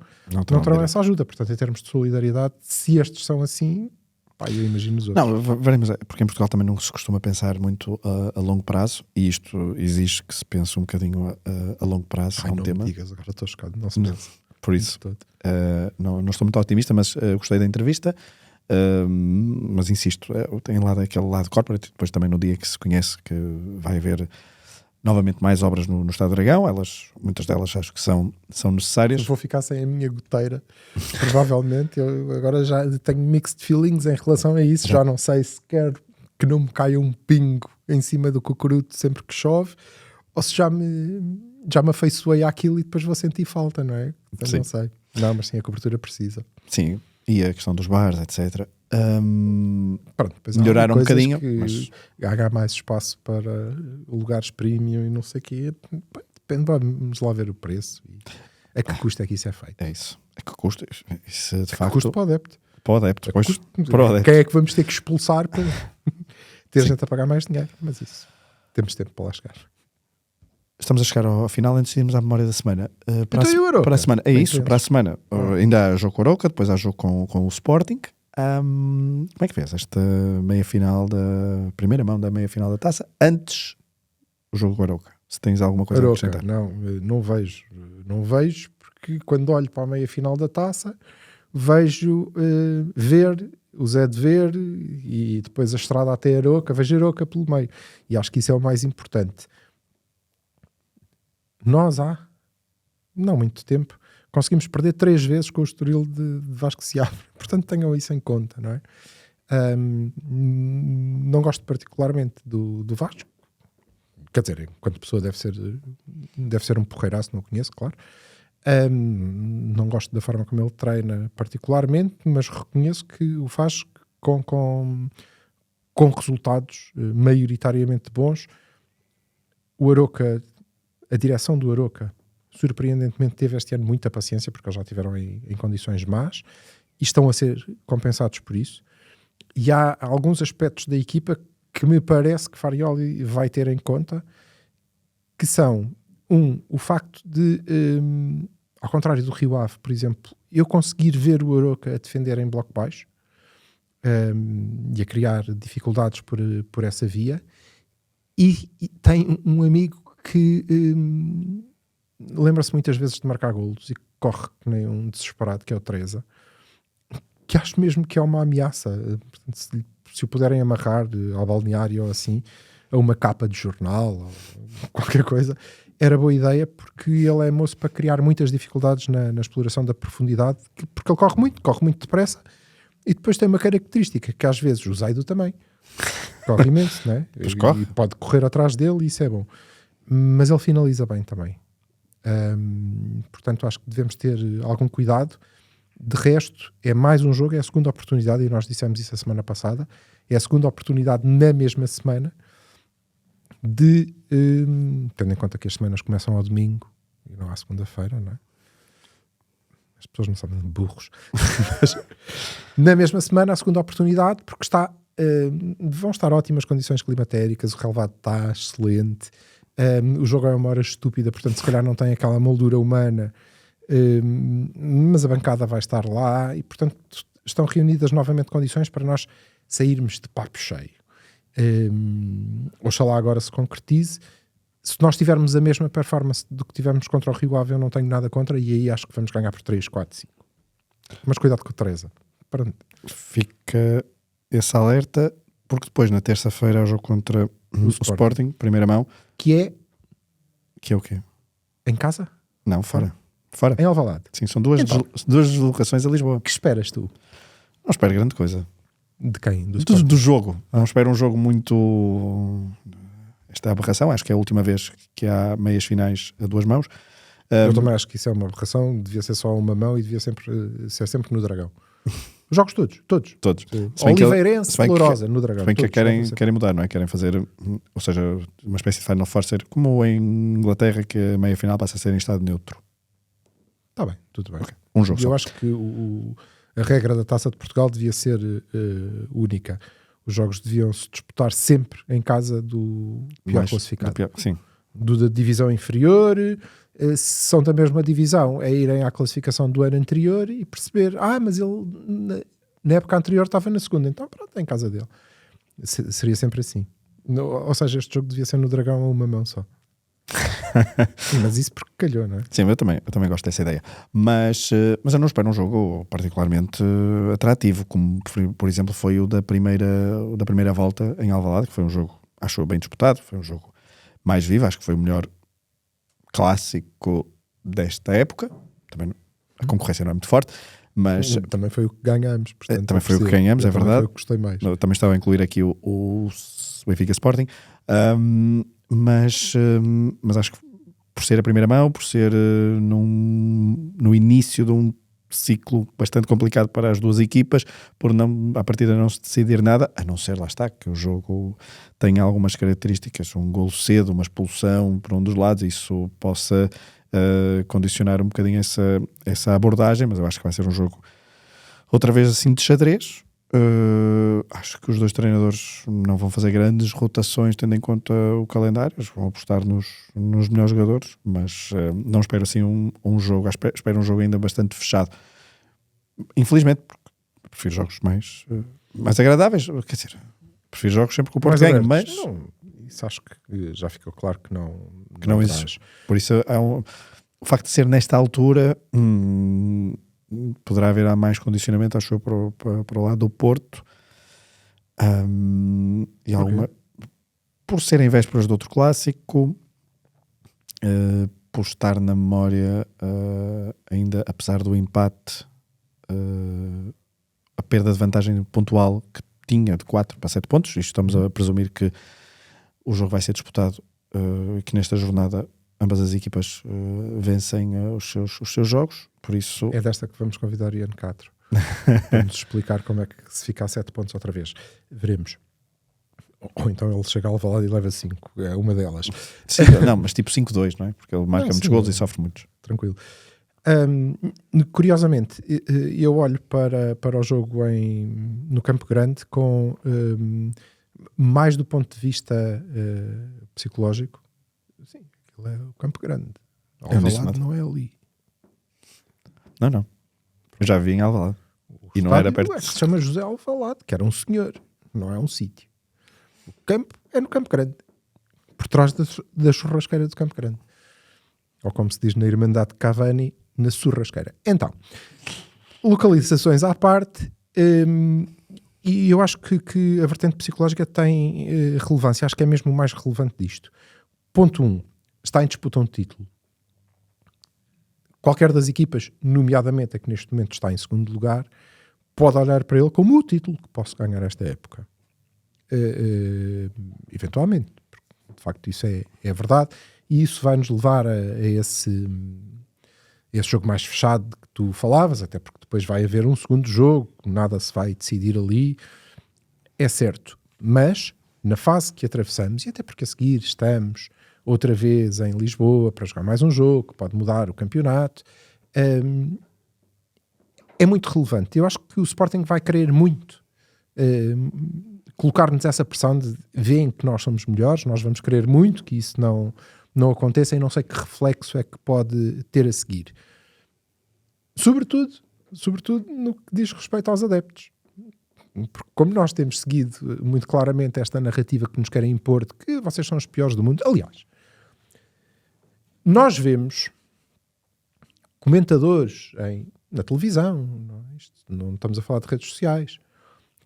essa ajuda. Portanto, em termos de solidariedade, se estes são assim, pá, eu imagino os outros. Não, veremos, porque em Portugal também não se costuma pensar muito a longo prazo, e isto exige que se pense um bocadinho a longo prazo. Ai, é um não tema. me digas, agora estou chocado, não se pensa. Por isso, não estou muito otimista, mas gostei da entrevista. Mas insisto, tem aquele lado corporate. Depois também no dia que se conhece que vai haver novamente mais obras no Estado do Dragão, muitas delas acho que são necessárias. Eu vou ficar sem a minha goteira, provavelmente. Eu agora já tenho mixed feelings em relação a isso. Já não sei se quero que não me caia um pingo em cima do cucuruto sempre que chove, ou se já me afeiçoei àquilo e depois vou sentir falta, não é? Então, não sei. Não, mas sim, a cobertura precisa. Sim, e a questão dos bares, etc. Pronto, melhoraram um bocadinho, mas há mais espaço para lugares premium e não sei o quê. Depende, vamos lá ver o preço e a que custo é que isso é feito. É isso. A que custo? Isso, de facto, custo para o adepto. Para o adepto. Quem é que vamos ter que expulsar para ter gente a pagar mais dinheiro? Mas isso, temos tempo para lá chegar. Estamos a chegar ao final, antes de irmos à memória da semana. Para a semana, é isso, para a semana. Ainda há jogo com a Arouca, depois há jogo com o Sporting. Como é que vês esta meia-final primeira mão da meia-final da Taça, antes o jogo com a Arouca? Se tens alguma coisa Arouca, a acrescentar. Não vejo, porque quando olho para a meia-final da Taça, vejo ver o Zé de Ver e depois a estrada até a Arouca, vejo a Arouca pelo meio. E acho que isso é o mais importante. Nós não muito tempo, conseguimos perder 3 vezes com o Estoril de Vasco Seabra. Portanto, tenham isso em conta, não é? Não gosto particularmente do Vasco. Quer dizer, enquanto pessoa deve ser um porreiraço, não o conheço, claro. Não gosto da forma como ele treina particularmente, mas reconheço que o faz com resultados maioritariamente bons. O Aroca, a direção do Aroca, surpreendentemente teve este ano muita paciência, porque eles já estiveram em condições más e estão a ser compensados por isso. E há alguns aspectos da equipa que me parece que Farioli vai ter em conta, que são, o facto de, ao contrário do Rio Ave, por exemplo, eu conseguir ver o Aroca a defender em bloco baixo, e a criar dificuldades por essa via, e tem um amigo que lembra-se muitas vezes de marcar golos e corre que nem um desesperado, que é o Teresa, que acho mesmo que é uma ameaça. Portanto, se o puderem amarrar ao balneário ou assim, a uma capa de jornal ou qualquer coisa, era boa ideia, porque ele é moço para criar muitas dificuldades na exploração da profundidade, porque ele corre muito depressa. E depois tem uma característica que às vezes o Zaido também corre imenso, não é? E pode correr atrás dele e isso é bom. Mas ele finaliza bem também. Portanto, acho que devemos ter algum cuidado. De resto, é mais um jogo, é a segunda oportunidade, e nós dissemos isso a semana passada, é a segunda oportunidade na mesma semana de, tendo em conta que as semanas começam ao domingo e não à segunda-feira, não é? As pessoas não sabem, burros. Mas, na mesma semana, a segunda oportunidade, porque vão estar ótimas condições climatéricas, o relevado está excelente, o jogo é uma hora estúpida, portanto se calhar não tem aquela moldura humana, mas a bancada vai estar lá e portanto estão reunidas novamente condições para nós sairmos de papo cheio. Oxalá agora se concretize. Se nós tivermos a mesma performance do que tivemos contra o Rio Ave, eu não tenho nada contra, e aí acho que vamos ganhar por 3, 4, 5. Mas cuidado com a Teresa. Fica esse alerta, porque depois na terça-feira há o jogo contra o Sporting, primeira mão. Que é o quê? Em casa? Não, fora. Fora. Em Alvalade. Sim, são duas deslocações a Lisboa. Que esperas tu? Não espero grande coisa. De quem? Do jogo. Não espero um jogo muito... Esta aberração, acho que é a última vez que há meias finais a duas mãos. Eu também acho que isso é uma aberração, devia ser só uma mão e devia ser sempre no Dragão. Os jogos todos. Oliveirense, Lourosa, no Dragão. Se bem que querem mudar, não é? Querem fazer, ou seja, uma espécie de Final Four, ser como em Inglaterra, que a meia final passa a ser em estado neutro. Está bem, tudo bem. Okay. Um jogo Eu só. acho que a regra da Taça de Portugal devia ser única. Os jogos deviam-se disputar sempre em casa do pior classificado. Sim. Da divisão inferior. Se são da mesma divisão, é irem à classificação do ano anterior e perceber, mas ele na época anterior estava na segunda, então pronto, é em casa dele. Seria sempre assim. Ou seja, este jogo devia ser no Dragão a uma mão só. Mas isso porque calhou, não é? Sim, eu também gosto dessa ideia. Mas eu não espero um jogo particularmente atrativo, como por exemplo foi o da primeira volta em Alvalade, que foi um jogo, acho bem disputado, foi um jogo mais vivo, acho que foi o melhor clássico desta época. Também a concorrência não é muito forte, mas também foi o que ganhamos. Portanto, também foi o que ganhamos, é verdade. Foi o que gostei mais. Eu também estava a incluir aqui o Benfica Sporting, mas acho que por ser a primeira mão, por ser no início de um ciclo bastante complicado para as duas equipas, por não, à partida não se decidir nada, a não ser, lá está, que o jogo tem algumas características, um golo cedo, uma expulsão por um dos lados, isso possa condicionar um bocadinho essa abordagem, mas eu acho que vai ser um jogo outra vez assim de xadrez. Acho que os dois treinadores não vão fazer grandes rotações tendo em conta o calendário, vão apostar nos melhores jogadores, mas não espero assim um jogo, espero um jogo ainda bastante fechado, infelizmente, porque prefiro jogos mais agradáveis, quer dizer, prefiro jogos sempre que o Porto ganha, mas isso acho que já ficou claro que não existe. Por isso o facto de ser nesta altura poderá haver mais condicionamento, acho eu, para o lado do Porto, e alguma por ser em vésperas de outro clássico, por estar na memória ainda, apesar do empate, a perda de vantagem pontual que tinha de 4 para 7 pontos, isto estamos a presumir que o jogo vai ser disputado e que nesta jornada ambas as equipas vencem os seus jogos, por isso... É desta que vamos convidar o Ian Castro para nos explicar como é que se fica a 7 pontos outra vez. Veremos. Ou então ele chega ao Alvalade e leva 5. É uma delas. Sim, não, mas tipo 5-2, não é? Porque ele marca muitos golos e sofre muitos. Tranquilo. Curiosamente, eu olho para o jogo no Campo Grande com mais do ponto de vista psicológico. Sim, aquilo é o Campo Grande. Alvalade não é ali. Não. Eu já vi em Alvalade. E não era perto. Se chama José Alvalade, que era um senhor, não é um sítio. O campo é no Campo Grande, por trás da churrasqueira do Campo Grande. Ou como se diz na Irmandade de Cavani, na churrasqueira. Então, localizações à parte, e eu acho que a vertente psicológica tem relevância. Acho que é mesmo o mais relevante disto. Ponto 1. Está em disputa um título. Qualquer das equipas, nomeadamente a que neste momento está em segundo lugar, pode olhar para ele como o título que posso ganhar esta época. Eventualmente. De facto, isso é verdade. E isso vai nos levar a esse jogo mais fechado que tu falavas, até porque depois vai haver um segundo jogo, nada se vai decidir ali. É certo. Mas, na fase que atravessamos, e até porque a seguir estamos outra vez em Lisboa para jogar mais um jogo, que pode mudar o campeonato, é muito relevante. Eu acho que o Sporting vai querer muito colocar-nos essa pressão de veem que nós somos melhores, nós vamos querer muito que isso não aconteça e não sei que reflexo é que pode ter a seguir. Sobretudo no que diz respeito aos adeptos. Porque como nós temos seguido muito claramente esta narrativa que nos querem impor de que vocês são os piores do mundo, aliás, nós vemos comentadores na televisão, não estamos a falar de redes sociais,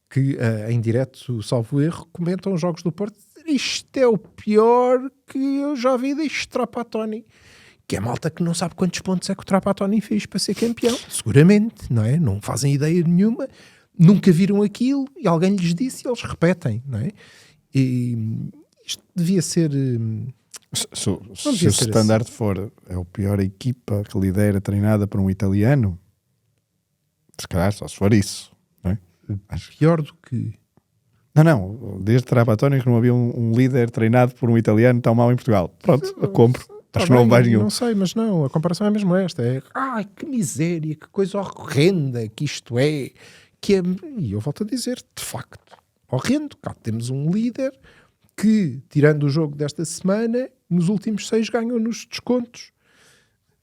que em direto, salvo erro, comentam os jogos do Porto. Isto é o pior que eu já vi deste Trapattoni. Que é malta que não sabe quantos pontos é que o Trapattoni fez para ser campeão. Seguramente, não é? Não fazem ideia nenhuma. Nunca viram aquilo e alguém lhes disse e eles repetem, não é? E isto devia ser... Se o standard assim for a pior equipa que lidera treinada por um italiano, se calhar só se for isso, não é? Acho pior do que... Não, desde Trapattoni que não havia um líder treinado por um italiano tão mau em Portugal. Pronto, eu compro. Acho que não vai nenhum. Não sei, mas não, a comparação é mesmo esta. Ai, que miséria, que coisa horrenda que isto é. E eu volto a dizer, de facto, horrendo. Cá temos um líder que, tirando o jogo desta semana, nos últimos 6 ganhou nos descontos.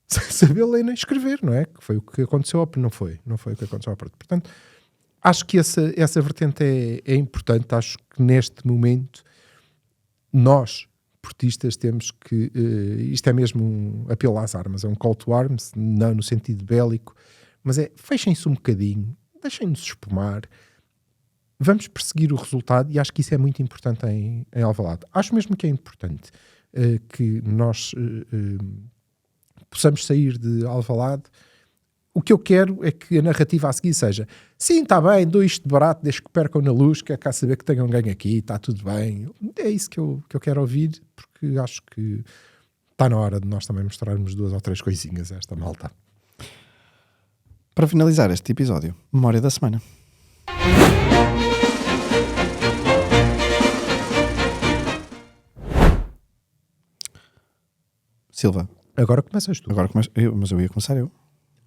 Sem saber ler nem escrever, não é? Que foi o que aconteceu ao... Não foi o que aconteceu ao Porto. Portanto, acho que essa vertente é importante. Acho que neste momento nós, portistas, temos que... isto é mesmo um apelo às armas, é um call to arms, não no sentido bélico, mas fechem-se um bocadinho, deixem-nos espumar, vamos perseguir o resultado e acho que isso é muito importante em Alvalade. Acho mesmo que é importante que nós possamos sair de Alvalade. O que eu quero é que a narrativa a seguir seja: sim, está bem, dou isto de barato, deixo que percam na luz, quer cá saber que tenham ganho aqui, está tudo bem. É isso que eu quero ouvir, porque acho que está na hora de nós também mostrarmos 2 ou 3 coisinhas a esta malta. Para finalizar este episódio, memória da semana. Silva. Agora começas tu. Agora começo eu, mas eu ia começar eu.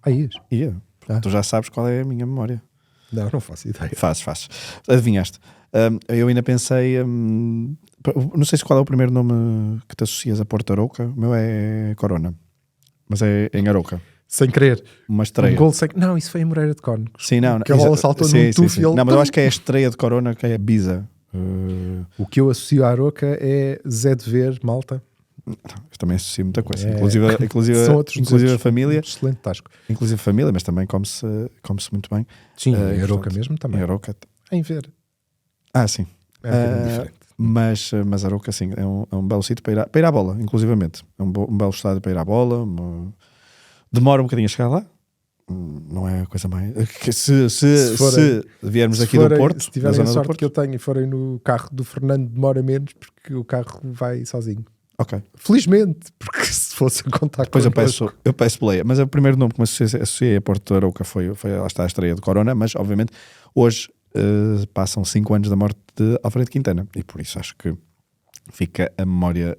Ias? Ia. Tu já sabes qual é a minha memória. Não faço ideia. Fazes. Adivinhaste. Eu ainda pensei... não sei qual é o primeiro nome que te associas a Porto Arouca. O meu é Corona. Mas é em Arouca. Sem querer. Uma estreia. Um gol sem... Não, isso foi em Moreira de Cónicos. Sim, não. Que a bola saltou num tufo e ele... Não, mas eu acho que é a estreia de Corona, que é a Biza. O que eu associo a Arouca é Zé de Ver, malta. Eu também associo muita coisa. Inclusive a família. Excelente tasco. Inclusive a família, mas também come-se muito bem. Sim, em Arouca mesmo também. Em Arouca. Em Ver. Sim. É diferente. Mas Arouca, sim, é um belo sítio para ir à bola, inclusivamente. É um belo estádio para ir à bola. Demora um bocadinho a chegar lá. Não é a coisa mais... Se viermos aqui do Porto... Se tiverem a sorte que eu tenho e forem no carro do Fernando, demora menos, porque o carro vai sozinho. Ok. Felizmente, porque se fosse a contar Depois connosco... eu peço boleia. Mas o primeiro nome que me associei a Porto de Arouca foi lá está a estreia de Corona, mas obviamente hoje passam 5 anos da morte de Alfredo Quintana e por isso acho que fica a memória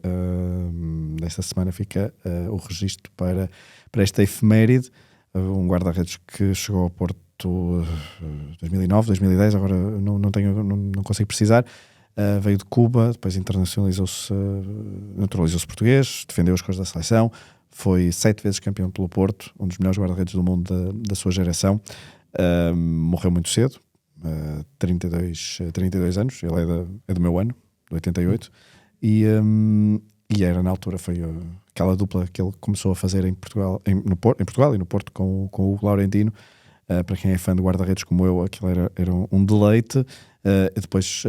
desta semana, fica o registro para esta efeméride. Um guarda-redes que chegou ao Porto 2009, 2010, agora não consigo precisar. Veio de Cuba, depois internacionalizou-se, naturalizou-se português, defendeu as cores da seleção, foi 7 vezes campeão pelo Porto, um dos melhores guarda-redes do mundo da sua geração. Morreu muito cedo, 32 anos, ele é do meu ano, de 88, e era na altura, foi aquela dupla que ele começou a fazer em Portugal, em Portugal e no Porto com o Hugo Laurentino. Para quem é fã de guarda-redes como eu, aquilo era um deleite. E depois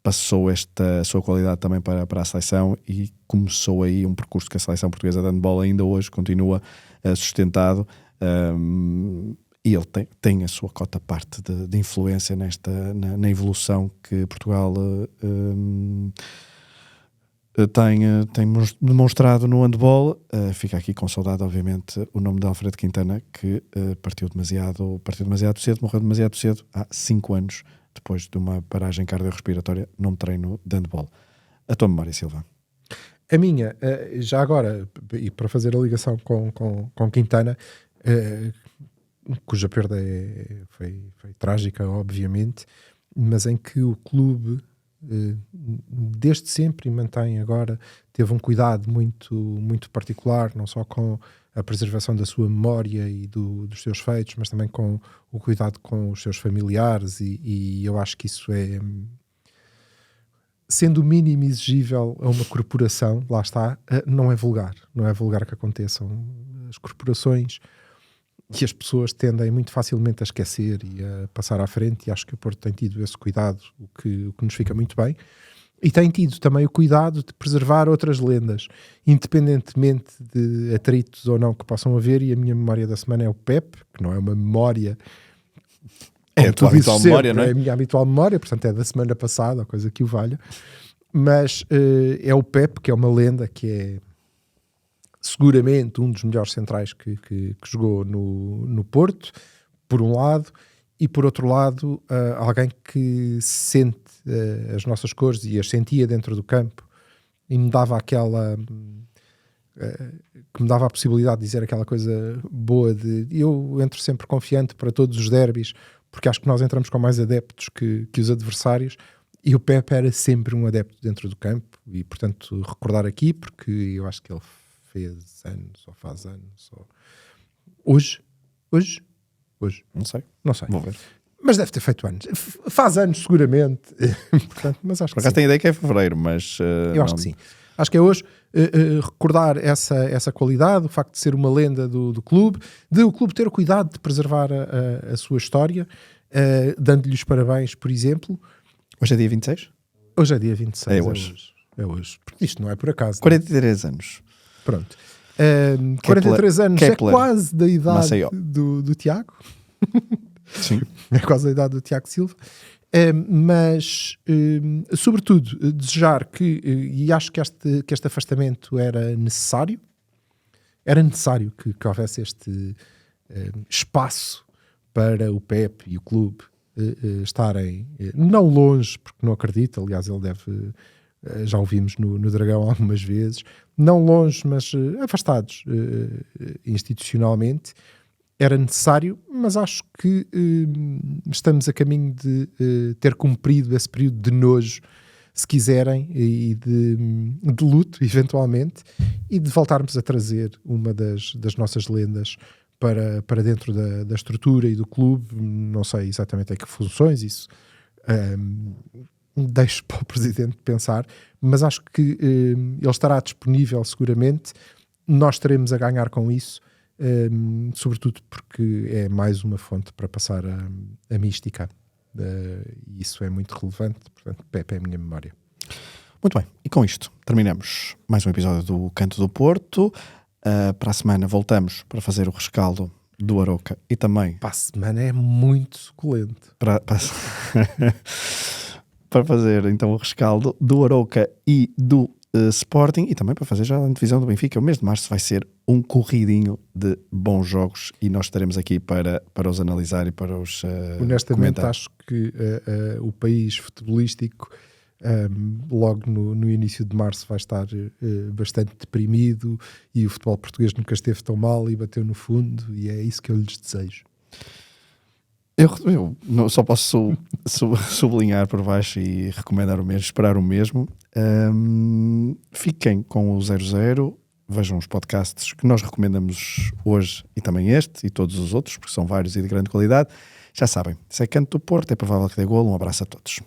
passou esta sua qualidade também para a seleção e começou aí um percurso que a seleção portuguesa de handball ainda hoje continua sustentado. E ele tem a sua cota parte de influência na evolução que Portugal tem demonstrado no handball. Fica aqui com saudade, obviamente, o nome de Alfredo Quintana, que partiu demasiado cedo, morreu demasiado cedo, há 5 anos, depois de uma paragem cardiorrespiratória num treino de handball. A tua memória, Silva? A minha, já agora, e para fazer a ligação com Quintana, cuja perda foi trágica, obviamente, mas em que o clube, desde sempre e mantém agora, teve um cuidado muito, muito particular, não só com a preservação da sua memória e dos seus feitos, mas também com o cuidado com os seus familiares, e eu acho que isso é, sendo o mínimo exigível a uma corporação, lá está, não é vulgar que aconteçam. As corporações e as pessoas tendem muito facilmente a esquecer e a passar à frente, e acho que o Porto tem tido esse cuidado, o que nos fica muito bem, e tem tido também o cuidado de preservar outras lendas, independentemente de atritos ou não que possam haver. E a minha memória da semana é o Pep, que não é uma memória, é a tua habitual memória, não é? É a minha habitual memória, portanto é da semana passada, a coisa que o valha, mas é o Pep, que é uma lenda, que é seguramente um dos melhores centrais que jogou no Porto, por um lado, e por outro lado, alguém que sente as nossas cores e as sentia dentro do campo, e me dava aquela que me dava a possibilidade de dizer aquela coisa boa de eu entro sempre confiante para todos os derbys, porque acho que nós entramos com mais adeptos que os adversários, e o Pepe era sempre um adepto dentro do campo, e portanto recordar aqui, porque eu acho que ele fez anos, ou faz anos, ou... Hoje? Não sei. Vou ver. Mas deve ter feito anos. Faz anos, seguramente. Portanto, mas acho Por acaso tenho ideia que é fevereiro, mas... eu acho que sim. Acho que é hoje recordar essa qualidade, o facto de ser uma lenda do clube, de o clube ter o cuidado de preservar a sua história, dando-lhe os parabéns, por exemplo. Hoje é dia 26? Hoje é dia 26. É hoje. É hoje. Porque isto não é por acaso. 43 anos. Pronto. 43 anos Kepler, é quase da idade Maceió. do Tiago. Sim. É quase a idade do Tiago Silva. Mas, sobretudo, desejar que, e acho que este afastamento era necessário que houvesse este espaço para o Pep e o clube estarem, não longe, porque não acredito, aliás ele deve, já o vimos no Dragão algumas vezes, não longe, mas afastados institucionalmente. Era necessário, mas acho que estamos a caminho de ter cumprido esse período de nojo, se quiserem, e de luto, eventualmente, e de voltarmos a trazer uma das nossas lendas para dentro da estrutura e do clube. Não sei exatamente em que funções, isso deixo para o Presidente pensar, mas acho que ele estará disponível seguramente, nós teremos a ganhar com isso, sobretudo porque é mais uma fonte para passar a mística, e isso é muito relevante. Portanto, Pepe é a minha memória. Muito bem, e com isto terminamos mais um episódio do Canto do Porto. Para a semana voltamos para fazer o rescaldo do Arouca e também... Para a semana é muito suculento. Para fazer então o rescaldo do Arouca e do Sporting e também para fazer já a divisão do Benfica. O mês de março vai ser um corridinho de bons jogos e nós estaremos aqui para os analisar e para os honestamente comentar. acho que o país futebolístico logo no início de março vai estar bastante deprimido e o futebol português nunca esteve tão mal e bateu no fundo e é isso que eu lhes desejo. Eu só posso sublinhar por baixo e recomendar o mesmo, esperar o mesmo. Fiquem com o 00, vejam os podcasts que nós recomendamos hoje e também este e todos os outros, porque são vários e de grande qualidade. Já sabem, se é canto do Porto, é provável que dê golo. Um abraço a todos.